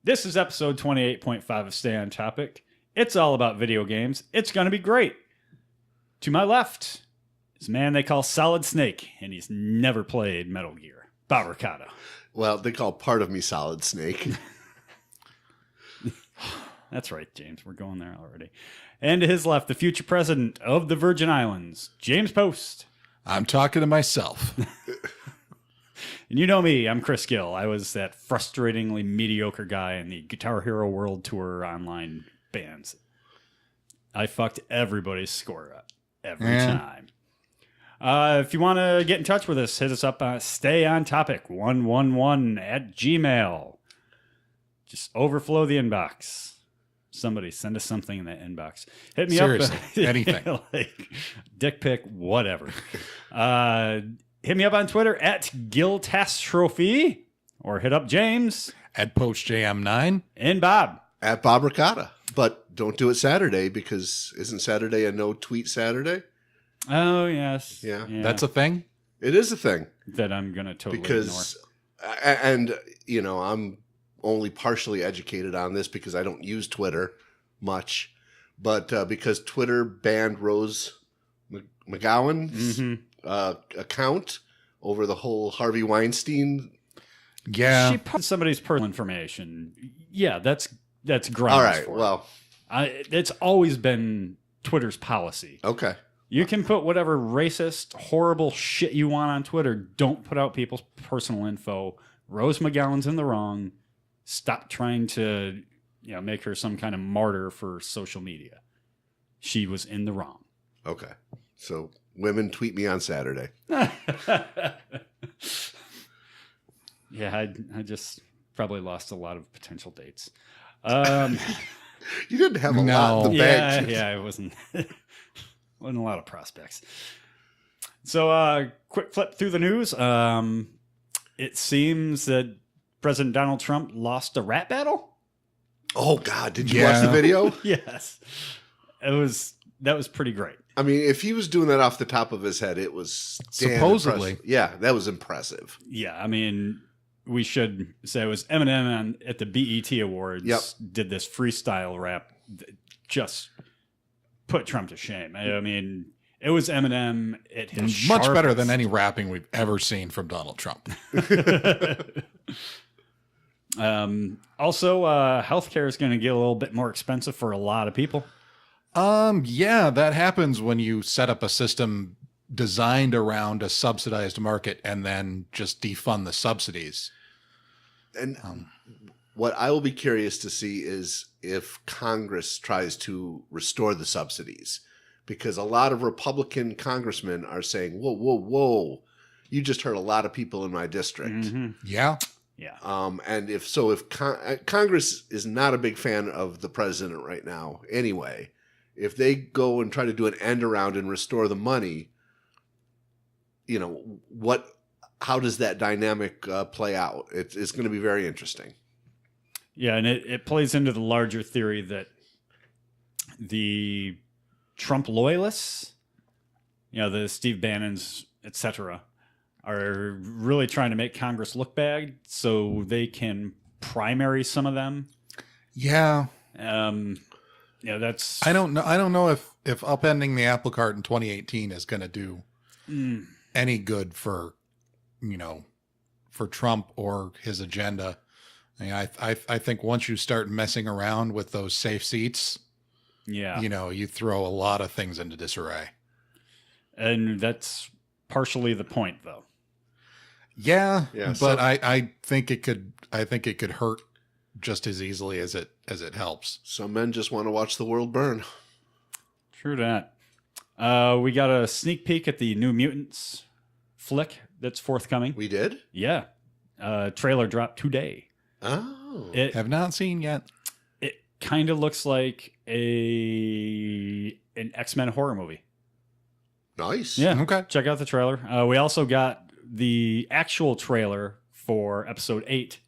This is episode 28.5 of Stay on Topic. It's all about video games. It's going to be great. To my left is a man they call Solid Snake, and he's never played Metal Gear. Bob Ricardo. Well, they call part of me Solid Snake. That's right, James. We're going there already. And to his left, the future president of the Virgin Islands, James Post. I'm talking to myself. And you know me, I'm Chris Gill. I was that frustratingly mediocre guy in the Guitar Hero World Tour online bands. I fucked everybody's score up every time. If you want to get in touch with us, hit us up on stayontopic111@gmail. Just overflow the inbox. Somebody send us something in that inbox. Hit me Seriously, up. anything. Like dick pic, whatever. Hit me up on Twitter at Giltastrophe, or hit up James At PoachJM9. and Bob. At Bob Ricotta. But don't do it Saturday, because isn't Saturday a no-tweet Saturday? Oh, yes. Yeah. That's a thing? It is a thing. that I'm going to totally Because, and, you know, I'm only partially educated on this because I don't use Twitter much. But because Twitter banned Rose McGowan's account over the whole Harvey Weinstein. Yeah. She put somebody's personal information. Yeah, that's grounds. All right, for it. well, It's always been Twitter's policy. okay. You can put whatever racist, horrible shit you want on Twitter. Don't put out people's personal info. Rose McGowan's in the wrong. Stop trying to, make her some kind of martyr for social media. She was in the wrong. Okay. So women tweet me on Saturday. Yeah, I just probably lost a lot of potential dates. You didn't have a lot in the bag. Yeah, it wasn't a lot of prospects. So, quick flip through the news. It seems that President Donald Trump lost a rap battle. Oh God! Did you watch the video? Yes, that was pretty great. I mean, if he was doing that off the top of his head, it was damn Supposedly. impressive. Yeah, that was impressive. Yeah, I mean, we should say it was Eminem at the BET Awards. Yep. Did this freestyle rap that just put Trump to shame. I mean, it was Eminem at his Much better sharpest. than any rapping we've ever seen from Donald Trump. Also, healthcare is going to get a little bit more expensive for a lot of people. Yeah, that happens when you set up a system designed around a subsidized market and then just defund the subsidies. And what I will be curious to see is if Congress tries to restore the subsidies, because a lot of Republican congressmen are saying, "Whoa, whoa, whoa! You just hurt a lot of people in my district." Yeah. Yeah. And if Congress is not a big fan of the president right now, anyway, if they go and try to do an end around and restore the money, how does that dynamic play out? It's going to be very interesting. Yeah, and it plays into the larger theory that the Trump loyalists, the Steve Bannons, etc., are really trying to make Congress look bad so they can primary some of them. Yeah. That's... I don't know if upending the apple cart in 2018 is going to do any good for Trump or his agenda. I think once you start messing around with those safe seats, you throw a lot of things into disarray. And that's partially the point, though. Yeah, Yeah, but I think it could hurt just as easily as it helps. Some men just want to watch the world burn. True that. We got a sneak peek at the New Mutants flick that's forthcoming. We did? Yeah. Trailer dropped today. Oh. Have not seen yet. It kind of looks like an X-Men horror movie. Nice. Yeah. Okay. Check out the trailer. We also got the actual trailer for episode 8,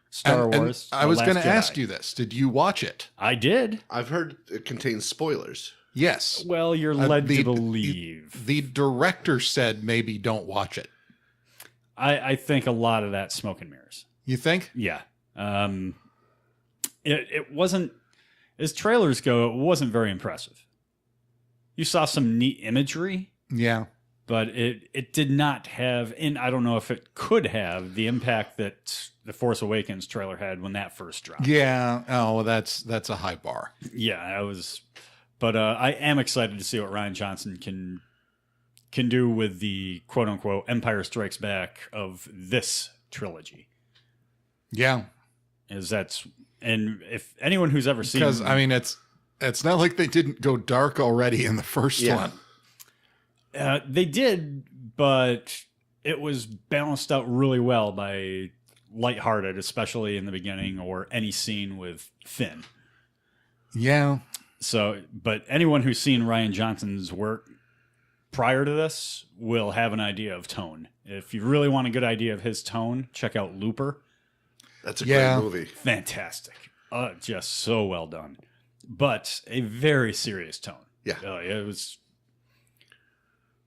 Star Wars. I was going to to ask you this. Did you watch it? I did. I've heard it contains spoilers. Yes. Well, you're led the- to believe. The director said maybe don't watch it. I think a lot of that smoke and mirrors. You think? Yeah. it wasn't, as trailers go, it wasn't very impressive. You saw some neat imagery. Yeah. But it did not have, and I don't know if it could have, the impact that the Force Awakens trailer had when that first dropped. Yeah. Oh, well, that's a high bar. Yeah, I was, but I am excited to see what Rian Johnson can do with the quote unquote Empire Strikes Back of this trilogy. Yeah, and if anyone who's ever seen, because I mean it's not like they didn't go dark already in the first one. They did, but it was balanced out really well by lighthearted, especially in the beginning or any scene with Finn. Yeah. So, but anyone who's seen Rian Johnson's work prior to this will have an idea of tone. If you really want a good idea of his tone, check out Looper. That's a great movie. Fantastic. Just so well done. But a very serious tone. Yeah. It was...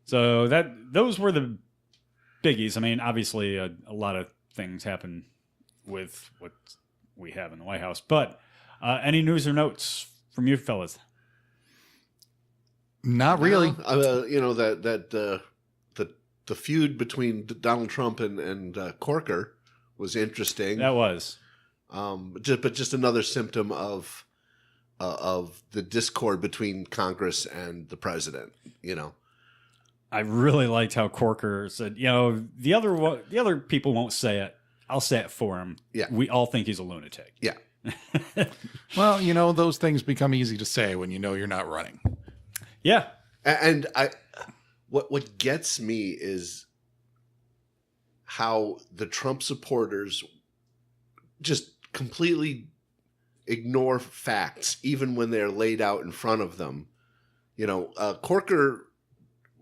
So those were the biggies. I mean, obviously, a lot of things happen with what we have in the White House. But any news or notes from you fellas? Not really. The feud between Donald Trump and Corker was interesting. That was. But just another symptom of the discord between Congress and the president. I really liked how Corker said, the other people won't say it. I'll say it for him. Yeah. We all think he's a lunatic. Yeah. Well, those things become easy to say when you know you're not running. Yeah. And what gets me is how the Trump supporters just completely ignore facts, even when they're laid out in front of them. Corker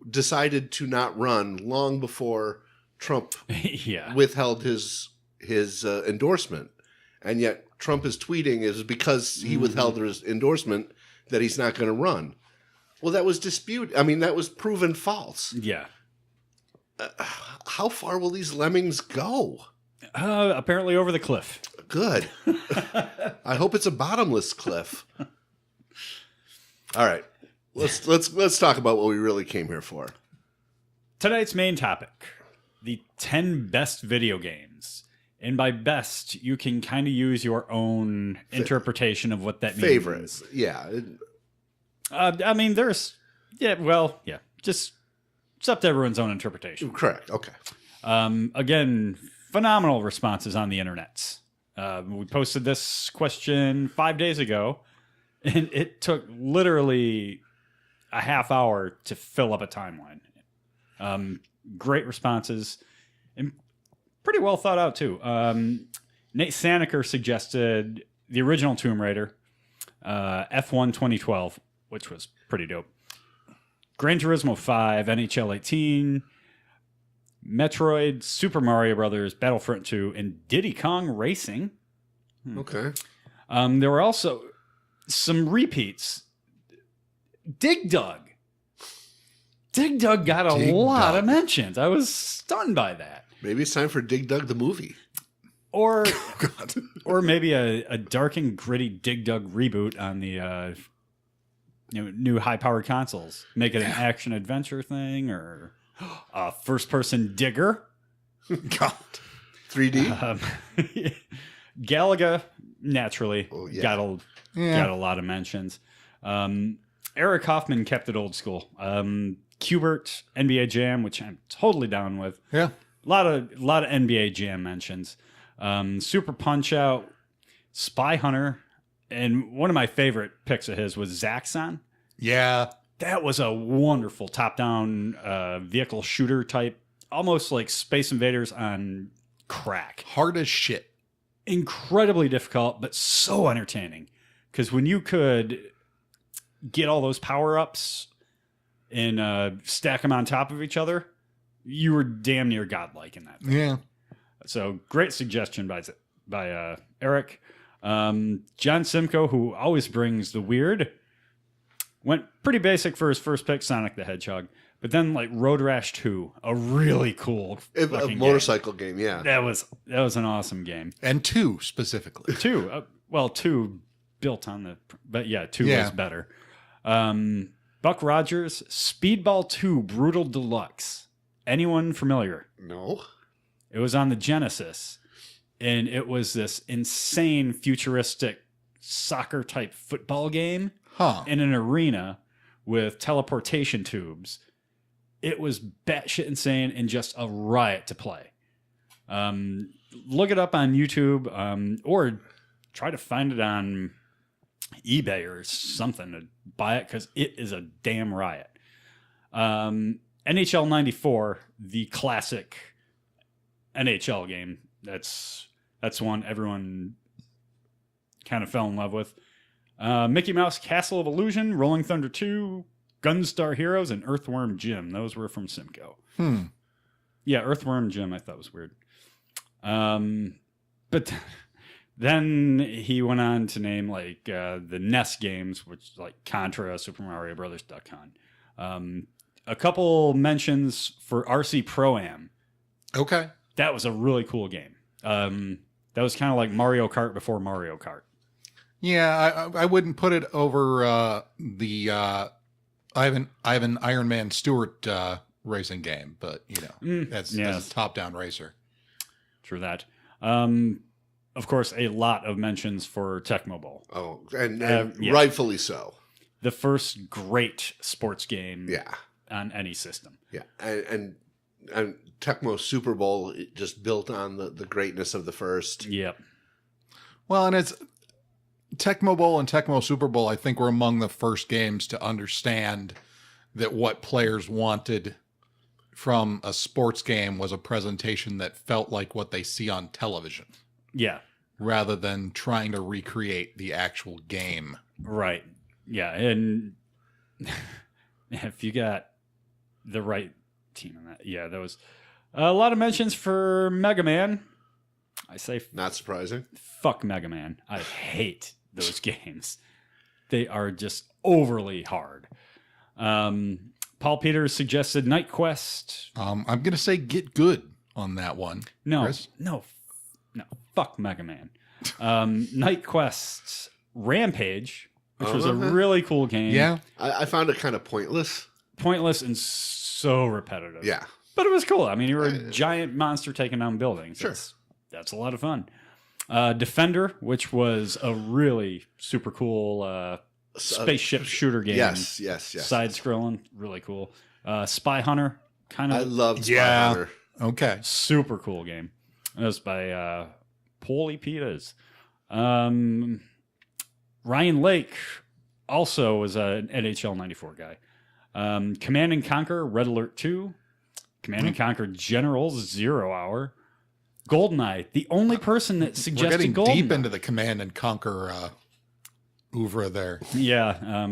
decided to not run long before Trump withheld his endorsement. And yet Trump is tweeting is because he withheld his endorsement that he's not going to run. Well, that was disputed. I mean, that was proven false. Yeah. How far will these lemmings go? Apparently over the cliff. Good. I hope it's a bottomless cliff. All right. Let's talk about what we really came here for. Tonight's main topic, the 10 best video games. And by best, you can kind of use your own interpretation of what that means. Favorites. Yeah. I mean, just it's up to everyone's own interpretation. Correct. Okay. Again, phenomenal responses on the internet. We posted this question 5 days ago, and it took literally a half hour to fill up a timeline. Great responses, and pretty well thought out, too. Nate Saniker suggested the original Tomb Raider, F1 2012, which was pretty dope. Gran Turismo 5, NHL 18, Metroid, Super Mario Brothers, Battlefront 2, and Diddy Kong Racing. Okay. There were also some repeats. Dig Dug. Dig Dug got a lot of mentions. I was stunned by that. Maybe it's time for Dig Dug the movie. Or or maybe a dark and gritty Dig Dug reboot on the new high-powered consoles. Make it an action-adventure thing, or a first-person digger. God. 3D? Galaga, naturally, got a lot of mentions. Eric Hoffman kept it old school. Qbert, NBA Jam, which I'm totally down with. Yeah. A lot of NBA Jam mentions. Super Punch-Out, Spy Hunter, and one of my favorite picks of his was Zaxxon. Yeah. That was a wonderful top-down vehicle shooter type, almost like Space Invaders on crack. Hard as shit. Incredibly difficult, but so entertaining. Because when you could get all those power-ups and stack them on top of each other, you were damn near godlike in that thing. Yeah. So great suggestion by Eric. John Simcoe, who always brings the weird, went pretty basic for his first pick, Sonic the Hedgehog. But then like Road Rash 2, a really cool A fucking motorcycle game, yeah. That was an awesome game. And 2 specifically. 2, 2 built on the, but yeah, 2 was better. Buck Rogers, Speedball 2 Brutal Deluxe. Anyone familiar? No. It was on the Genesis, and it was this insane futuristic soccer type football game in an arena with teleportation tubes. It was batshit insane and just a riot to play. Look it up on YouTube, or try to find it on eBay or something to buy it, because it is a damn riot. NHL 94, the classic NHL game. That's one everyone kind of fell in love with. Mickey Mouse Castle of Illusion, Rolling Thunder 2, Gunstar Heroes, and Earthworm Jim. Those were from Simcoe. Yeah, Earthworm Jim I thought was weird. But then he went on to name like the NES games, which like Contra, Super Mario Brothers, Duck Hunt. A couple mentions for RC Pro-Am. Okay. That was a really cool game. That was kind of like Mario Kart before Mario Kart. Yeah, I wouldn't put it over the Ivan Iron Man Stewart racing game, but you know, that's a top-down racer. True that. Of course, a lot of mentions for Tecmo Bowl. Oh, and rightfully so. The first great sports game on any system. Yeah, and Tecmo Super Bowl just built on the greatness of the first. Yep. Well, and it's Tecmo Bowl and Tecmo Super Bowl, I think, were among the first games to understand that what players wanted from a sports game was a presentation that felt like what they see on television. Yeah. Rather than trying to recreate the actual game. Right. Yeah. And if you got the right team in that, there was a lot of mentions for Mega Man. I say, not surprising. Fuck Mega Man. I hate those games. They are just overly hard. Paul Peters suggested Night Quest. I'm going to say Get Good on that one. No, Chris? no, fuck Mega Man. Night Quest Rampage, which was a really cool game. Yeah. I found it kind of pointless. Pointless and so repetitive. Yeah. But it was cool. I mean, you were a giant monster taking down buildings. Sure. That's a lot of fun. Defender, which was a really super cool spaceship shooter game. Yes. Side-scrolling, really cool. Spy Hunter, kind of. I loved Spy Hunter. Okay. Super cool game. It was by Paulie Peters. Ryan Lake also was an NHL 94 guy. Command and Conquer, Red Alert 2. Command and Conquer Generals, 0 Hour. GoldenEye, the only person that suggested GoldenEye. We're getting deep into the Command and Conquer oeuvre there. Yeah.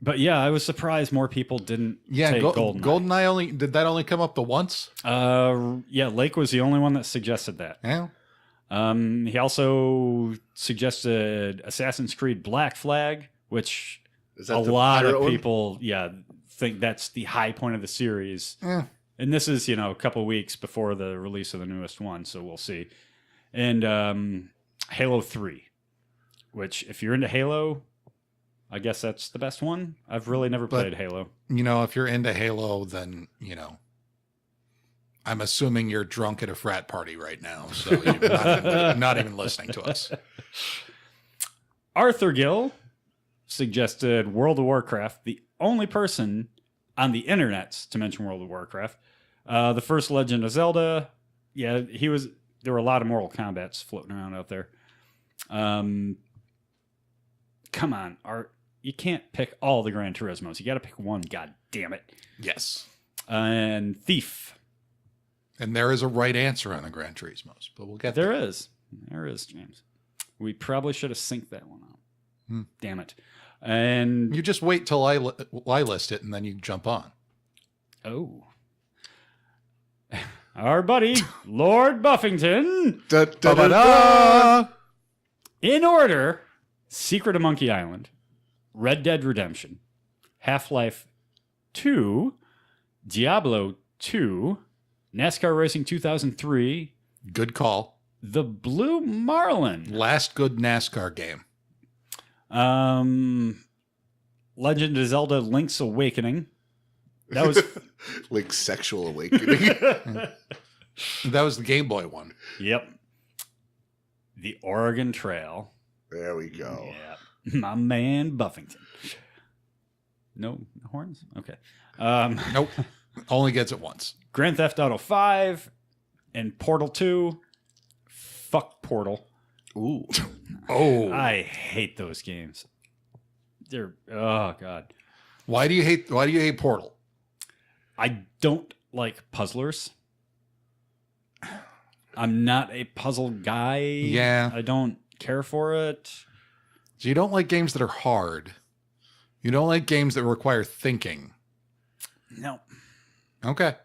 But yeah, I was surprised more people didn't take GoldenEye. GoldenEye did that only come up the once? Yeah, Lake was the only one that suggested that. Yeah. He also suggested Assassin's Creed Black Flag, which a lot of people think that's the high point of the series. Yeah. And this is, a couple weeks before the release of the newest one, so we'll see. And Halo 3, which if you're into Halo, I guess that's the best one. I've really never played Halo. If you're into Halo, then, I'm assuming you're drunk at a frat party right now, so you're not even listening to us. Arthur Gill suggested World of Warcraft, the only person on the internet to mention World of Warcraft. The first Legend of Zelda. Yeah, there were a lot of Mortal Kombats floating around out there. Come on, Art. You can't pick all the Gran Turismos. You got to pick one, god damn it. Yes. And Thief. And there is a right answer on the Gran Turismos, but we'll get there. There is, James. We probably should have synced that one out. Damn it. And you just wait till I list it, and then you jump on. Oh. Our buddy, Lord Buffington. Da, da, da, da. In order, Secret of Monkey Island, Red Dead Redemption, Half-Life 2, Diablo 2, NASCAR Racing 2003, Good call. The Blue Marlin, Last good NASCAR game. Legend of Zelda Link's Awakening. That was Link's Sexual Awakening. That was the Game Boy one. Yep. The Oregon Trail. There we go. Yeah. My man Buffington. No horns? Okay. Nope. Only gets it once. Grand Theft Auto 5 and Portal 2. Fuck Portal. Ooh. Oh. I hate those games. They're oh god. Why do you hate Portal? I don't like puzzlers. I'm not a puzzle guy. Yeah. I don't care for it. So you don't like games that are hard. You don't like games that require thinking. No. Okay.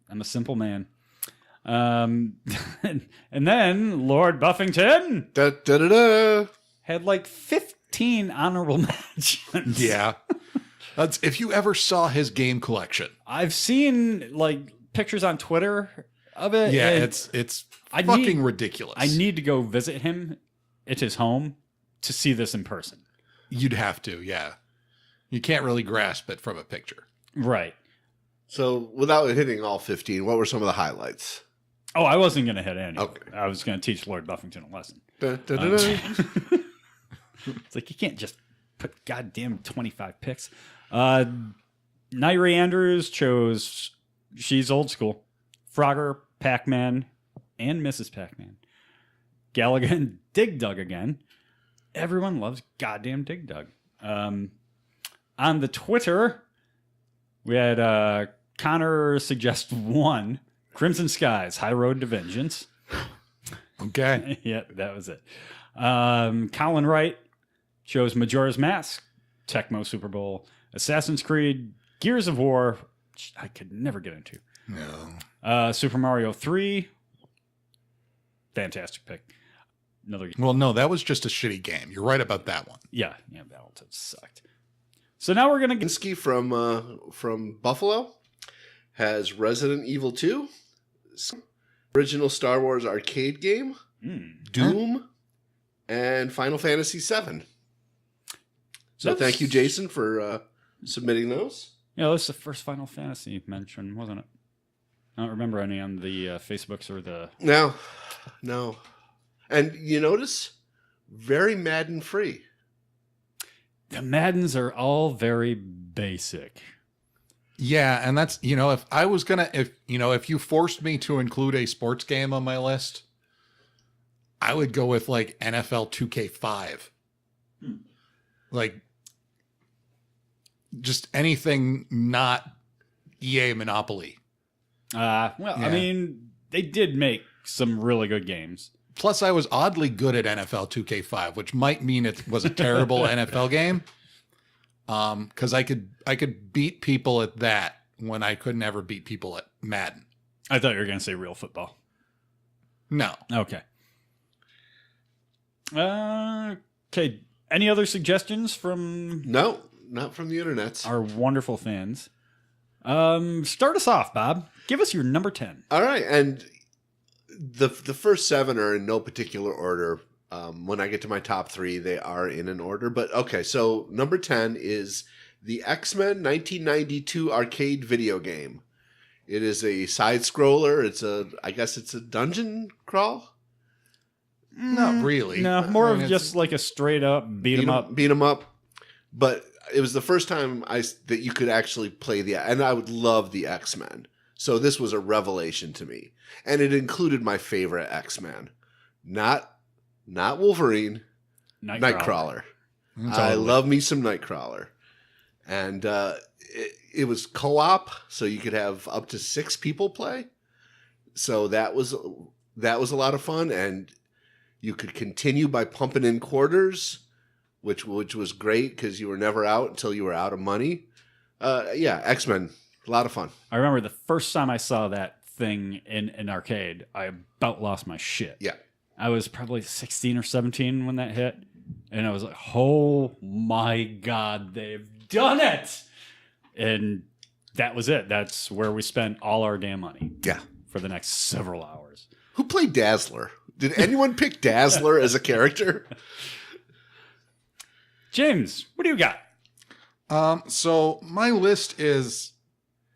I'm a simple man. And then Lord Buffington Da, da, da, da. had like 15 honorable mentions. Yeah. That's if you ever saw his game collection. I've seen like pictures on Twitter of it. Yeah, and it's I fucking need- ridiculous. I need to go visit him at his home to see this in person. You'd have to, yeah. You can't really grasp it from a picture. Right. So, without hitting all 15, what were some of the highlights? Oh, I wasn't going to hit any. Okay. I was going to teach Lord Buffington a lesson. Da, da, da, da. It's like you can't just put goddamn 25 picks. Nairi Andrews chose She's Old School, Frogger, Pac-Man, and Mrs. Pac-Man. Gallagher and Dig Dug again. Everyone loves goddamn Dig Dug. On the Twitter, we had Connor suggest 1, Crimson Skies, High Road to Vengeance. Okay. Yeah, that was it. Colin Wright chose Majora's Mask, Tecmo Super Bowl, Assassin's Creed, Gears of War, which I could never get into. No. Super Mario 3, fantastic pick. Another, Well, no, that was just a shitty game. You're right about that one. yeah, Battletoads sucked. So now we're gonna get. Kinski from Buffalo has Resident Evil 2, original Star Wars arcade game, Doom, and Final Fantasy 7. So thank you, Jason, for submitting those. Yeah, that was the first Final Fantasy mention, wasn't it? I don't remember any on the Facebooks or the. No. And you notice, very Madden free. The Maddens are all very basic. Yeah, and that's, if I was going to, if you forced me to include a sports game on my list, I would go with like NFL 2K5. Like, just anything not EA Monopoly. Well, Yeah. I mean, they did make some really good games. Plus, I was oddly good at NFL 2K5, which might mean it was a terrible NFL game. Because I could beat people at that when I could never beat people at Madden. I thought you were going to say real football. No. Okay. Okay. Any other suggestions from No, not from the internets. our wonderful fans? Start us off, Bob. Give us your number 10. All right, and the first 7 are in no particular order. When I get to my top 3, they are in an order. But okay, so number 10 is the X-Men 1992 arcade video game. It is a side scroller. I guess it's a dungeon crawl. Not really. No, more I of mean, just like a straight up beat 'em up. Beat 'em up. But it was the first time that you could actually play and I would love the X-Men. So this was a revelation to me. And it included my favorite X-Men. Not Wolverine, Nightcrawler. I love me some Nightcrawler. And it was co-op, so you could have up to 6 people play. So that was a lot of fun, and you could continue by pumping in quarters, which was great because you were never out until you were out of money. Yeah, X-Men, a lot of fun. I remember the first time I saw that thing in an arcade, I about lost my shit. Yeah. I was probably 16 or 17 when that hit. And I was like, oh my God, they've done it. And that was it. That's where we spent all our damn money. Yeah. For the next several hours. Who played Dazzler? Did anyone pick Dazzler as a character? James, what do you got? So my list is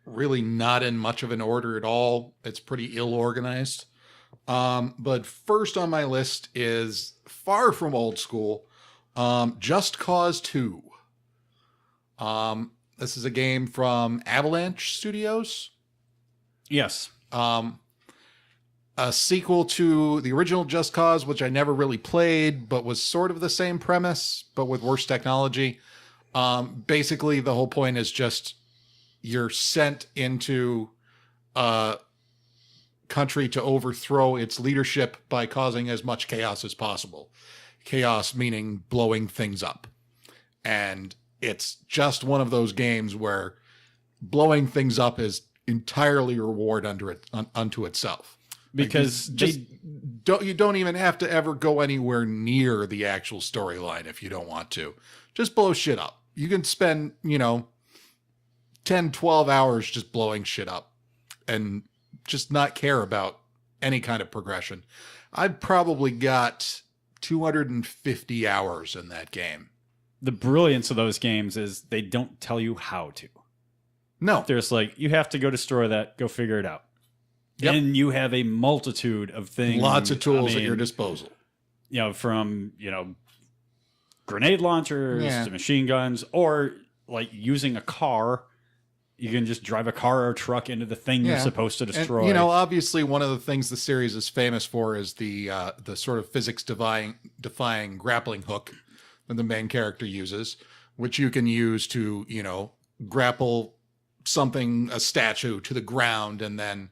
really not in much of an order at all. It's pretty ill organized. But first on my list is far from old school, Just Cause 2. This is a game from Avalanche Studios. Yes. A sequel to the original Just Cause, which I never really played, but was sort of the same premise, but with worse technology. Basically, the whole point is just you're sent into a country to overthrow its leadership by causing as much chaos as possible. Chaos meaning blowing things up. And it's just one of those games where blowing things up is entirely reward unto itself. Because you don't even have to ever go anywhere near the actual storyline if you don't want to. Just blow shit up. You can spend, 10, 12 hours just blowing shit up and just not care about any kind of progression. I've probably got 250 hours in that game. The brilliance of those games is they don't tell you how to. No. There's you have to go destroy that, go figure it out. Yep. And you have a multitude of things. Lots of tools at your disposal. From, grenade launchers to machine guns, or using a car. You can just drive a car or truck into the thing you're supposed to destroy. And, obviously one of the things the series is famous for is the sort of physics defying grappling hook that the main character uses, which you can use to, grapple a statue to the ground and then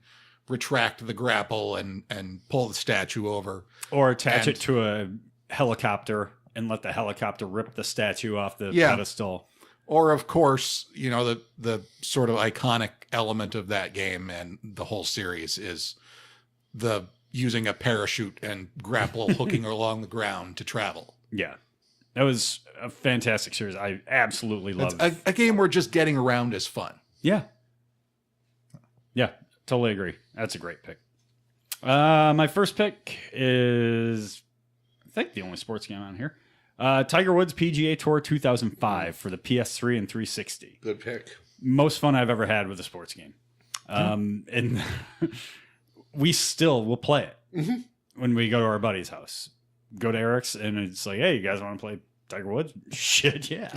retract the grapple and pull the statue over. Or attach it to a helicopter and let the helicopter rip the statue off the pedestal. Or, of course, the sort of iconic element of that game and the whole series is the using a parachute and grapple hooking along the ground to travel. Yeah. That was a fantastic series. I absolutely loved it. A game where just getting around is fun. Yeah. Yeah, totally agree. That's a great pick. My first pick is, I think, the only sports game on here. Tiger Woods PGA Tour 2005 for the PS3 and 360. Good pick. Most fun I've ever had with a sports game. And we still will play it when we go to our buddy's house. Go to Eric's and it's like, hey, you guys want to play Tiger Woods? Shit, yeah.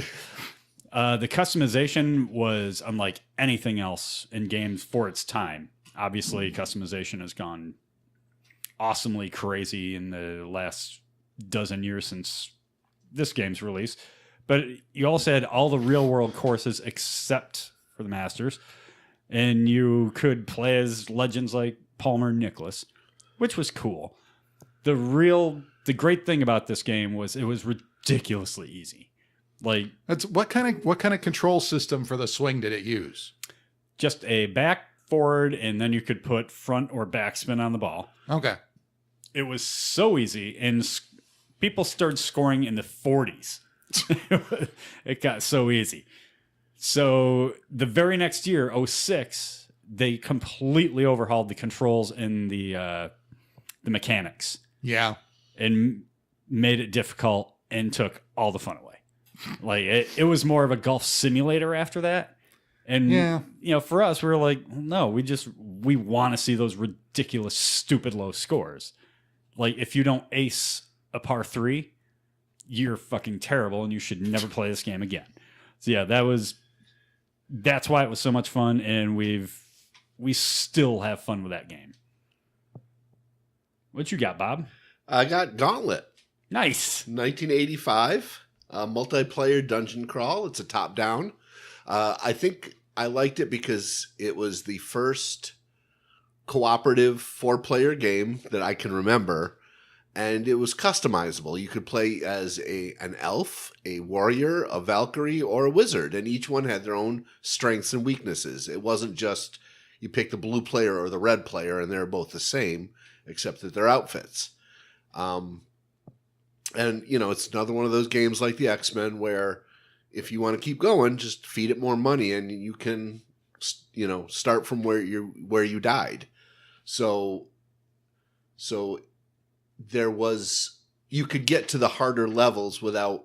The customization was unlike anything else in games for its time. Obviously, customization has gone awesomely crazy in the last dozen years since this game's release. But you also had all the real-world courses except for the Masters. And you could play as legends like Palmer and Nicklaus, which was cool. The great thing about this game was it was ridiculously easy. That's what kind of control system for the swing did it use? Just a back, forward, and then you could put front or back spin on the ball. Okay. It was so easy, and people started scoring in the 40s. It got so easy. So the very next year, 06, they completely overhauled the controls and the mechanics. Yeah. And made it difficult and took all the fun away. It was more of a golf simulator after that. And, for us, we were like, no, we want to see those ridiculous, stupid low scores. If you don't ace a par 3, you're fucking terrible and you should never play this game again. So yeah, that's why it was so much fun, and we still have fun with that game. What you got, Bob? I got Gauntlet. Nice. 1985, multiplayer dungeon crawl. It's a top-down. I think I liked it because it was the first cooperative 4-player game that I can remember, and it was customizable. You could play as an elf, a warrior, a Valkyrie, or a wizard, and each one had their own strengths and weaknesses. It wasn't just you pick the blue player or the red player, and they're both the same, except that they're outfits. And, it's another one of those games like the X-Men where if you want to keep going, just feed it more money and you can start from where you died. So you could get to the harder levels without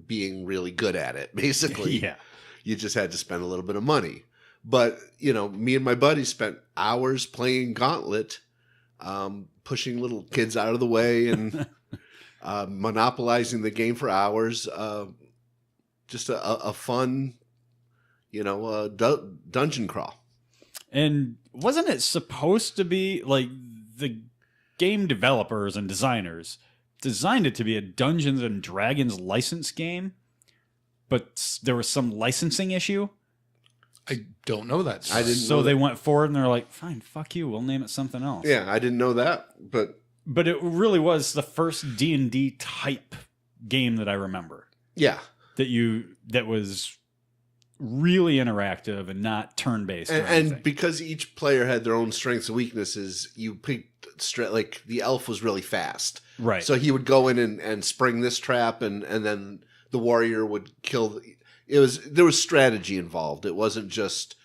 being really good at it, basically. Yeah. You just had to spend a little bit of money. But, me and my buddy spent hours playing Gauntlet, pushing little kids out of the way and monopolizing the game for hours. Just a fun, dungeon crawl. And wasn't it supposed to be like the game developers and designers designed it to be a Dungeons and Dragons license game, but there was some licensing issue? I don't know that. I didn't. So know they that. went forward and they're like, "Fine, fuck you. We'll name it something else." Yeah, I didn't know that, but it really was the first D&D type game that I remember. Yeah, that was really interactive and not turn-based. And because each player had their own strengths and weaknesses, you picked like the elf was really fast, right? So he would go in and spring this trap, and then the warrior would kill. There was strategy involved. It wasn't just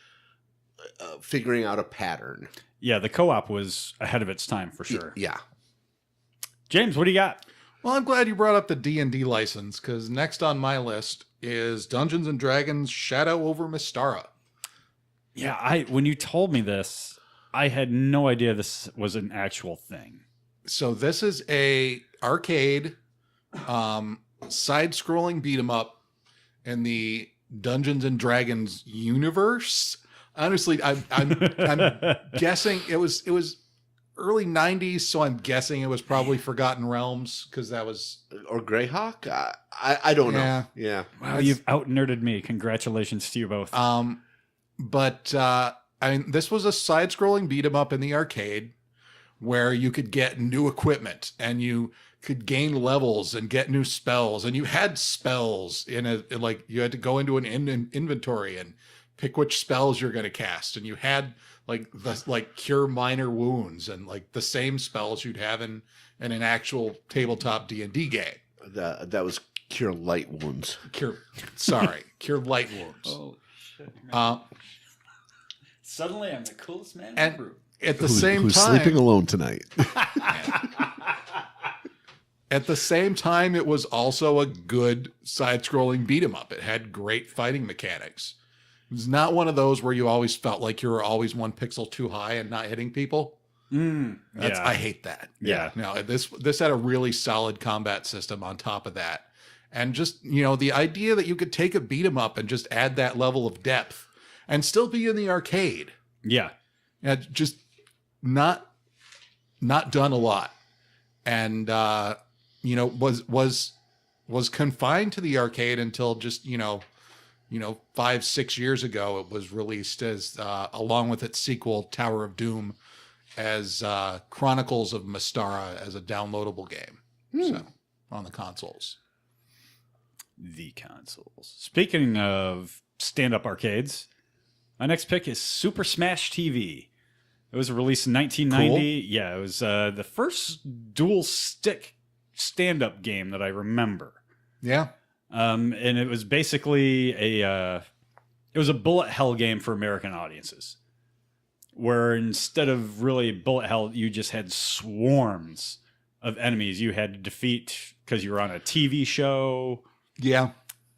figuring out a pattern. Yeah, the co-op was ahead of its time for sure. Yeah. James, what do you got? Well, I'm glad you brought up the D&D license, because next on my list is Dungeons & Dragons Shadow over Mystara. Yeah, when you told me this, I had no idea this was an actual thing. So this is a arcade side-scrolling beat-em-up in the Dungeons & Dragons universe. Honestly, I'm guessing it was early 90s, so I'm guessing it was probably Forgotten Realms, because that was... Or Greyhawk? I don't know. Yeah. Wow, you've out-nerded me. Congratulations to you both. But this was a side-scrolling beat-em-up in the arcade where you could get new equipment and you could gain levels and get new spells. And you had spells you had to go into an inventory and pick which spells you're going to cast. And you had cure minor wounds and like the same spells you'd have in an actual tabletop D&D game. That was cure light wounds. Cure light wounds. Oh shit! Suddenly, I'm the coolest man in the group. At the same who's time, sleeping alone tonight? At the same time, it was also a good side-scrolling beat 'em up. It had great fighting mechanics. It was not one of those where you always felt like you were always one pixel too high and not hitting people. I hate that. Yeah. No, this had a really solid combat system on top of that. And just, the idea that you could take a beat 'em up and just add that level of depth and still be in the arcade. Yeah. Just not done a lot. And, was confined to the arcade until just, 5-6 years ago. It was released as, along with its sequel, Tower of Doom, as Chronicles of Mystara as a downloadable game. So, on the consoles. The consoles. Speaking of stand-up arcades, my next pick is Super Smash TV. It was released in 1990. Cool. Yeah, it was the first dual stick stand-up game that I remember. Yeah. And it was basically it was a bullet hell game for American audiences, where instead of really bullet hell, you just had swarms of enemies you had to defeat because you were on a TV show. Yeah.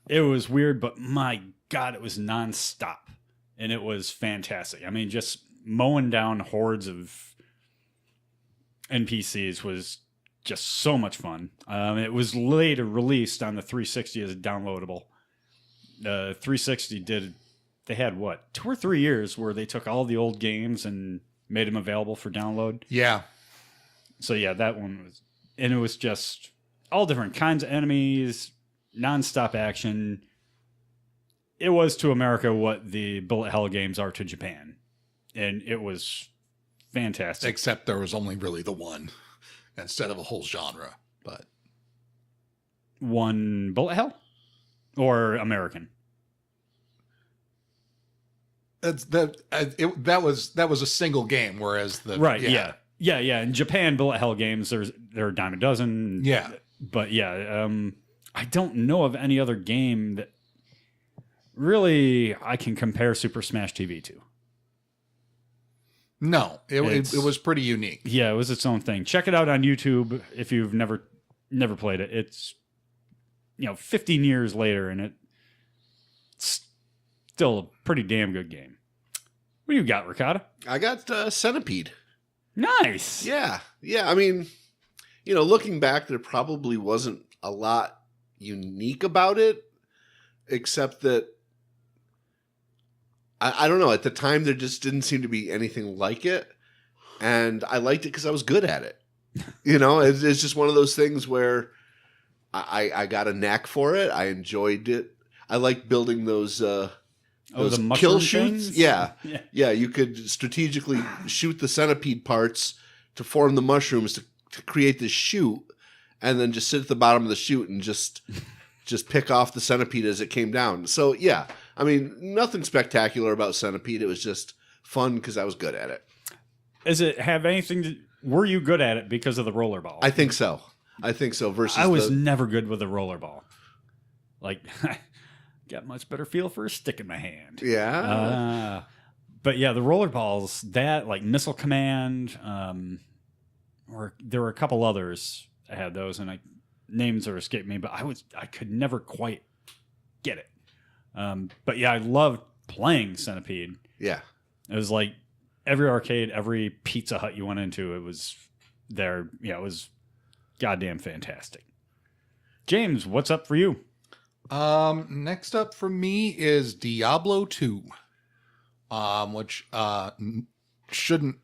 It was weird, but my God, it was nonstop. And it was fantastic. I mean, just mowing down hordes of NPCs was just so much fun. It was later released on the 360 as downloadable. 360 they had 2 or 3 years where they took all the old games and made them available for download. Yeah. So yeah, that one was, and it was just all different kinds of enemies, nonstop action. It was to America what the bullet hell games are to Japan. And it was fantastic. Except there was only really the one instead of a whole genre. But one bullet hell or American? That was a single game, whereas yeah. In Japan, bullet hell games there are a dime a dozen. Yeah, but I don't know of any other game that really I can compare Super Smash TV to. No, it was pretty unique. Yeah, it was its own thing. Check it out on YouTube if you've never played it. It's 15 years later, and it's still a pretty damn good game. What do you got, Ricotta? I got Centipede. Nice. Yeah. I mean, looking back, there probably wasn't a lot unique about it, except that I don't know. At the time, there just didn't seem to be anything like it, and I liked it because I was good at it. It's just one of those things where I got a knack for it. I enjoyed it. I liked building those the kill shoots. things? Yeah. You could strategically shoot the centipede parts to form the mushrooms to create this chute, and then just sit at the bottom of the chute and just pick off the centipede as it came down. So yeah, I mean, nothing spectacular about Centipede. It was just fun because I was good at it. Does it have anything to... Were you good at it because of the rollerball? I think so. Versus I was never good with a rollerball. Like, got much better feel for a stick in my hand. Yeah. But yeah, the rollerballs, that, like Missile Command, or there were a couple others I had those, and names are escaping me, but I could never quite get it. But yeah, I loved playing Centipede. Yeah. It was like every arcade, every Pizza Hut you went into, it was there. Yeah, it was goddamn fantastic. James, what's up for you? Next up for me is Diablo 2, which shouldn't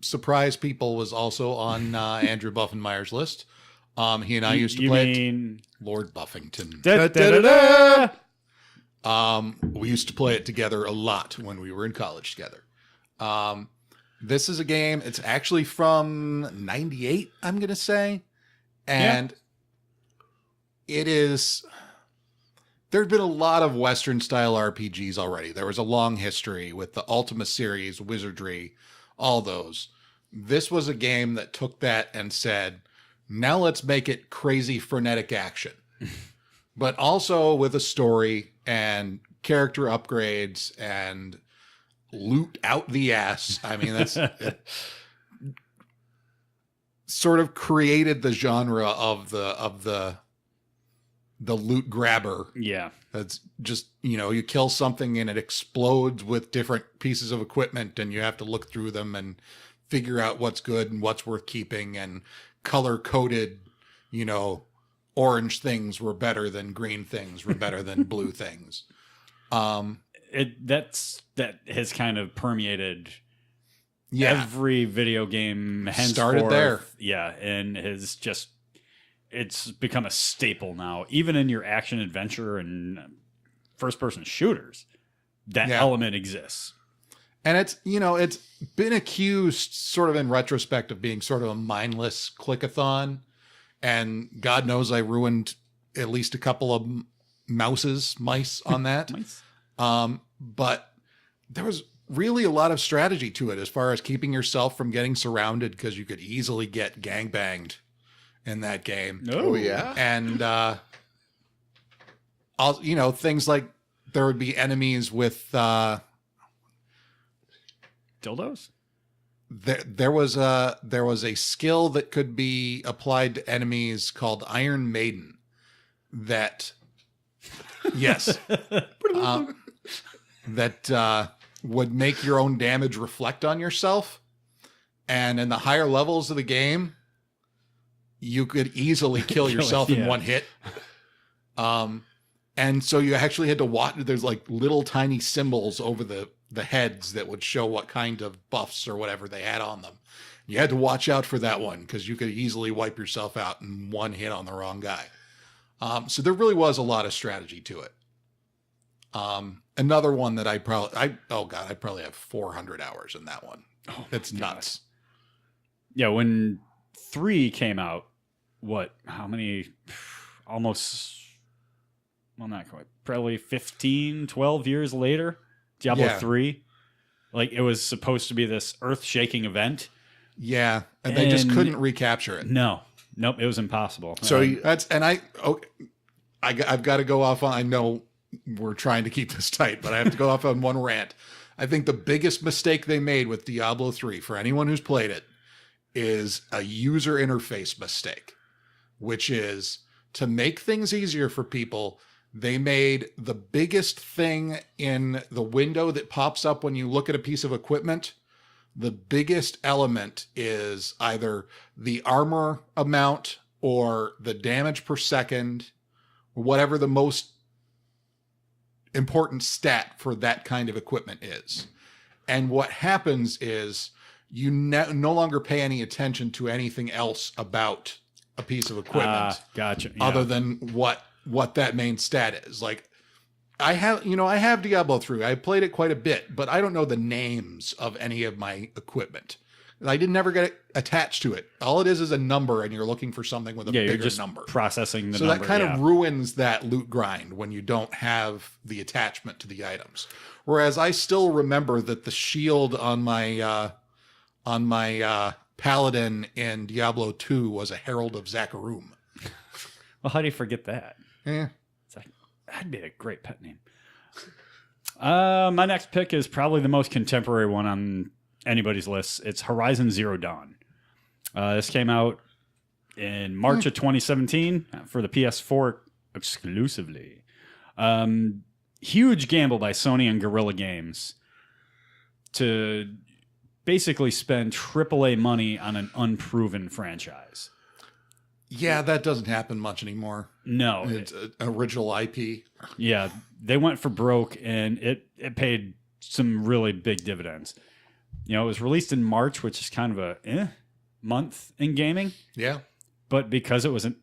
surprise people, was also on Andrew Buffenmeyer's list. He and I used to play it. Lord Buffington. Da, da, da, da. We used to play it together a lot when we were in college together. This is a game, it's actually from 98, I'm going to say. And it is... There'd been a lot of Western-style RPGs already. There was a long history with the Ultima series, Wizardry, all those. This was a game that took that and said, now let's make it crazy, frenetic action. But also with a story and character upgrades and loot out the ass. I mean, that's it sort of created the genre of the loot grabber. Yeah. That's just, you kill something and it explodes with different pieces of equipment, and you have to look through them and figure out what's good and what's worth keeping, and color-coded, orange things were better than green things were better than blue things. That has kind of permeated every video game henceforth. Started there. Yeah, and it's become a staple now, even in your action adventure and first-person shooters. That element exists. And it's been accused sort of in retrospect of being sort of a mindless click-a-thon. And God knows I ruined at least a couple of mice on that. Mice. But there was really a lot of strategy to it as far as keeping yourself from getting surrounded, because you could easily get gangbanged in that game. Oh yeah. And, things like there would be enemies with, dildos? There was a skill that could be applied to enemies called Iron Maiden. That, yes, that would make your own damage reflect on yourself. And in the higher levels of the game, you could easily kill yourself in one hit. And so you actually had to watch. There's like little tiny symbols over the heads that would show what kind of buffs or whatever they had on them. You had to watch out for that one, because you could easily wipe yourself out in one hit on the wrong guy. So there really was a lot of strategy to it. Another one that I probably have 400 hours in that one. Oh, it's nuts. Yeah, when 3 came out, how many, almost, well, not quite, probably 15, 12 years later, Diablo 3, like, it was supposed to be this earth-shaking event. Yeah, and they just couldn't recapture it. Nope, it was impossible. So I've got to go off on, I know we're trying to keep this tight, but I have to go off on one rant. I think the biggest mistake they made with Diablo 3, for anyone who's played it, is a user interface mistake, which is to make things easier for people. They made the biggest thing in the window that pops up when you look at a piece of equipment. The biggest element is either the armor amount or the damage per second, or whatever the most important stat for that kind of equipment is. And what happens is you no longer pay any attention to anything else about a piece of equipment. Gotcha. Yeah. Other than what that main stat is. Like, I have Diablo 3. I played it quite a bit, but I don't know the names of any of my equipment. I didn't never get attached to it. All it is a number, and you're looking for something with a you're bigger just number. processing the So number. that kind of ruins that loot grind when you don't have the attachment to the items. Whereas I still remember that the shield on my paladin in Diablo 2 was a Herald of Zakarum. Well, how do you forget that? Yeah. That'd be a great pet name. My next pick is probably the most contemporary one on anybody's list. It's Horizon Zero Dawn. This came out in March of 2017 for the PS4 exclusively. Huge gamble by Sony and Guerrilla Games to basically spend AAA money on an unproven franchise. Yeah, that doesn't happen much anymore. No. It's an original IP. Yeah, they went for broke, and it paid some really big dividends. You know, it was released in March, which is kind of a month in gaming. Yeah. But because it was an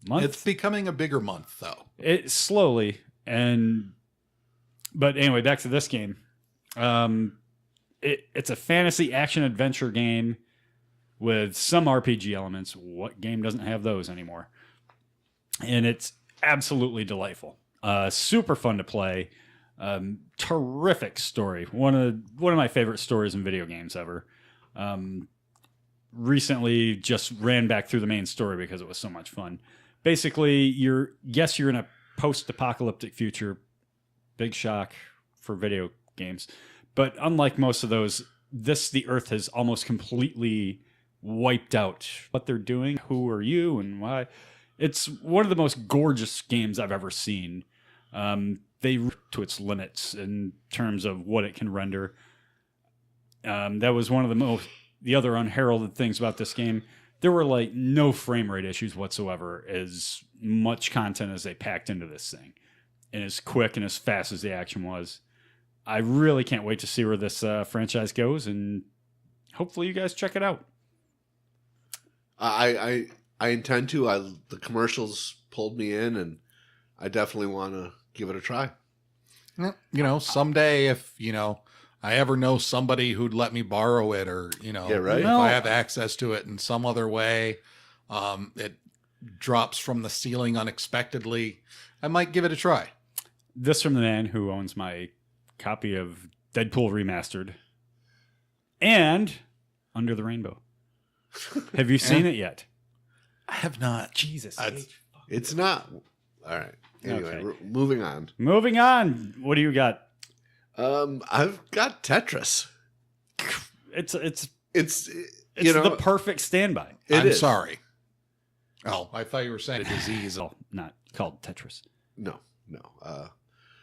month. It's becoming a bigger month, though. It slowly. But anyway, back to this game. It's a fantasy action adventure game with some RPG elements. What game doesn't have those anymore? And it's absolutely delightful. Super fun to play. Terrific story. One of my favorite stories in video games ever. Recently just ran back through the main story because it was so much fun. Basically, you're in a post-apocalyptic future. Big shock for video games. But unlike most of those, the Earth has almost completely wiped out what they're doing, who are you, and why. It's one of the most gorgeous games I've ever seen. They to its limits in terms of what it can render. That was one of the other unheralded things about this game. There were like no frame rate issues whatsoever, as much content as they packed into this thing, and as quick and as fast as the action was. I really can't wait to see where this franchise goes, and hopefully you guys check it out. I intend to. The commercials pulled me in, and I definitely want to give it a try. Someday if, I ever know somebody who'd let me borrow it, or, Yeah, right. if I have access to it in some other way, it drops from the ceiling unexpectedly, I might give it a try. This from the man who owns my copy of Deadpool Remastered and Under the Rainbow. Have you seen it yet? I have not. Jesus. It's not. All right. Anyway, Okay. Moving on. Moving on. What do you got? I've got Tetris. It's the perfect standby. I'm sorry. Oh, I thought you were saying a disease. Oh, not called Tetris. No.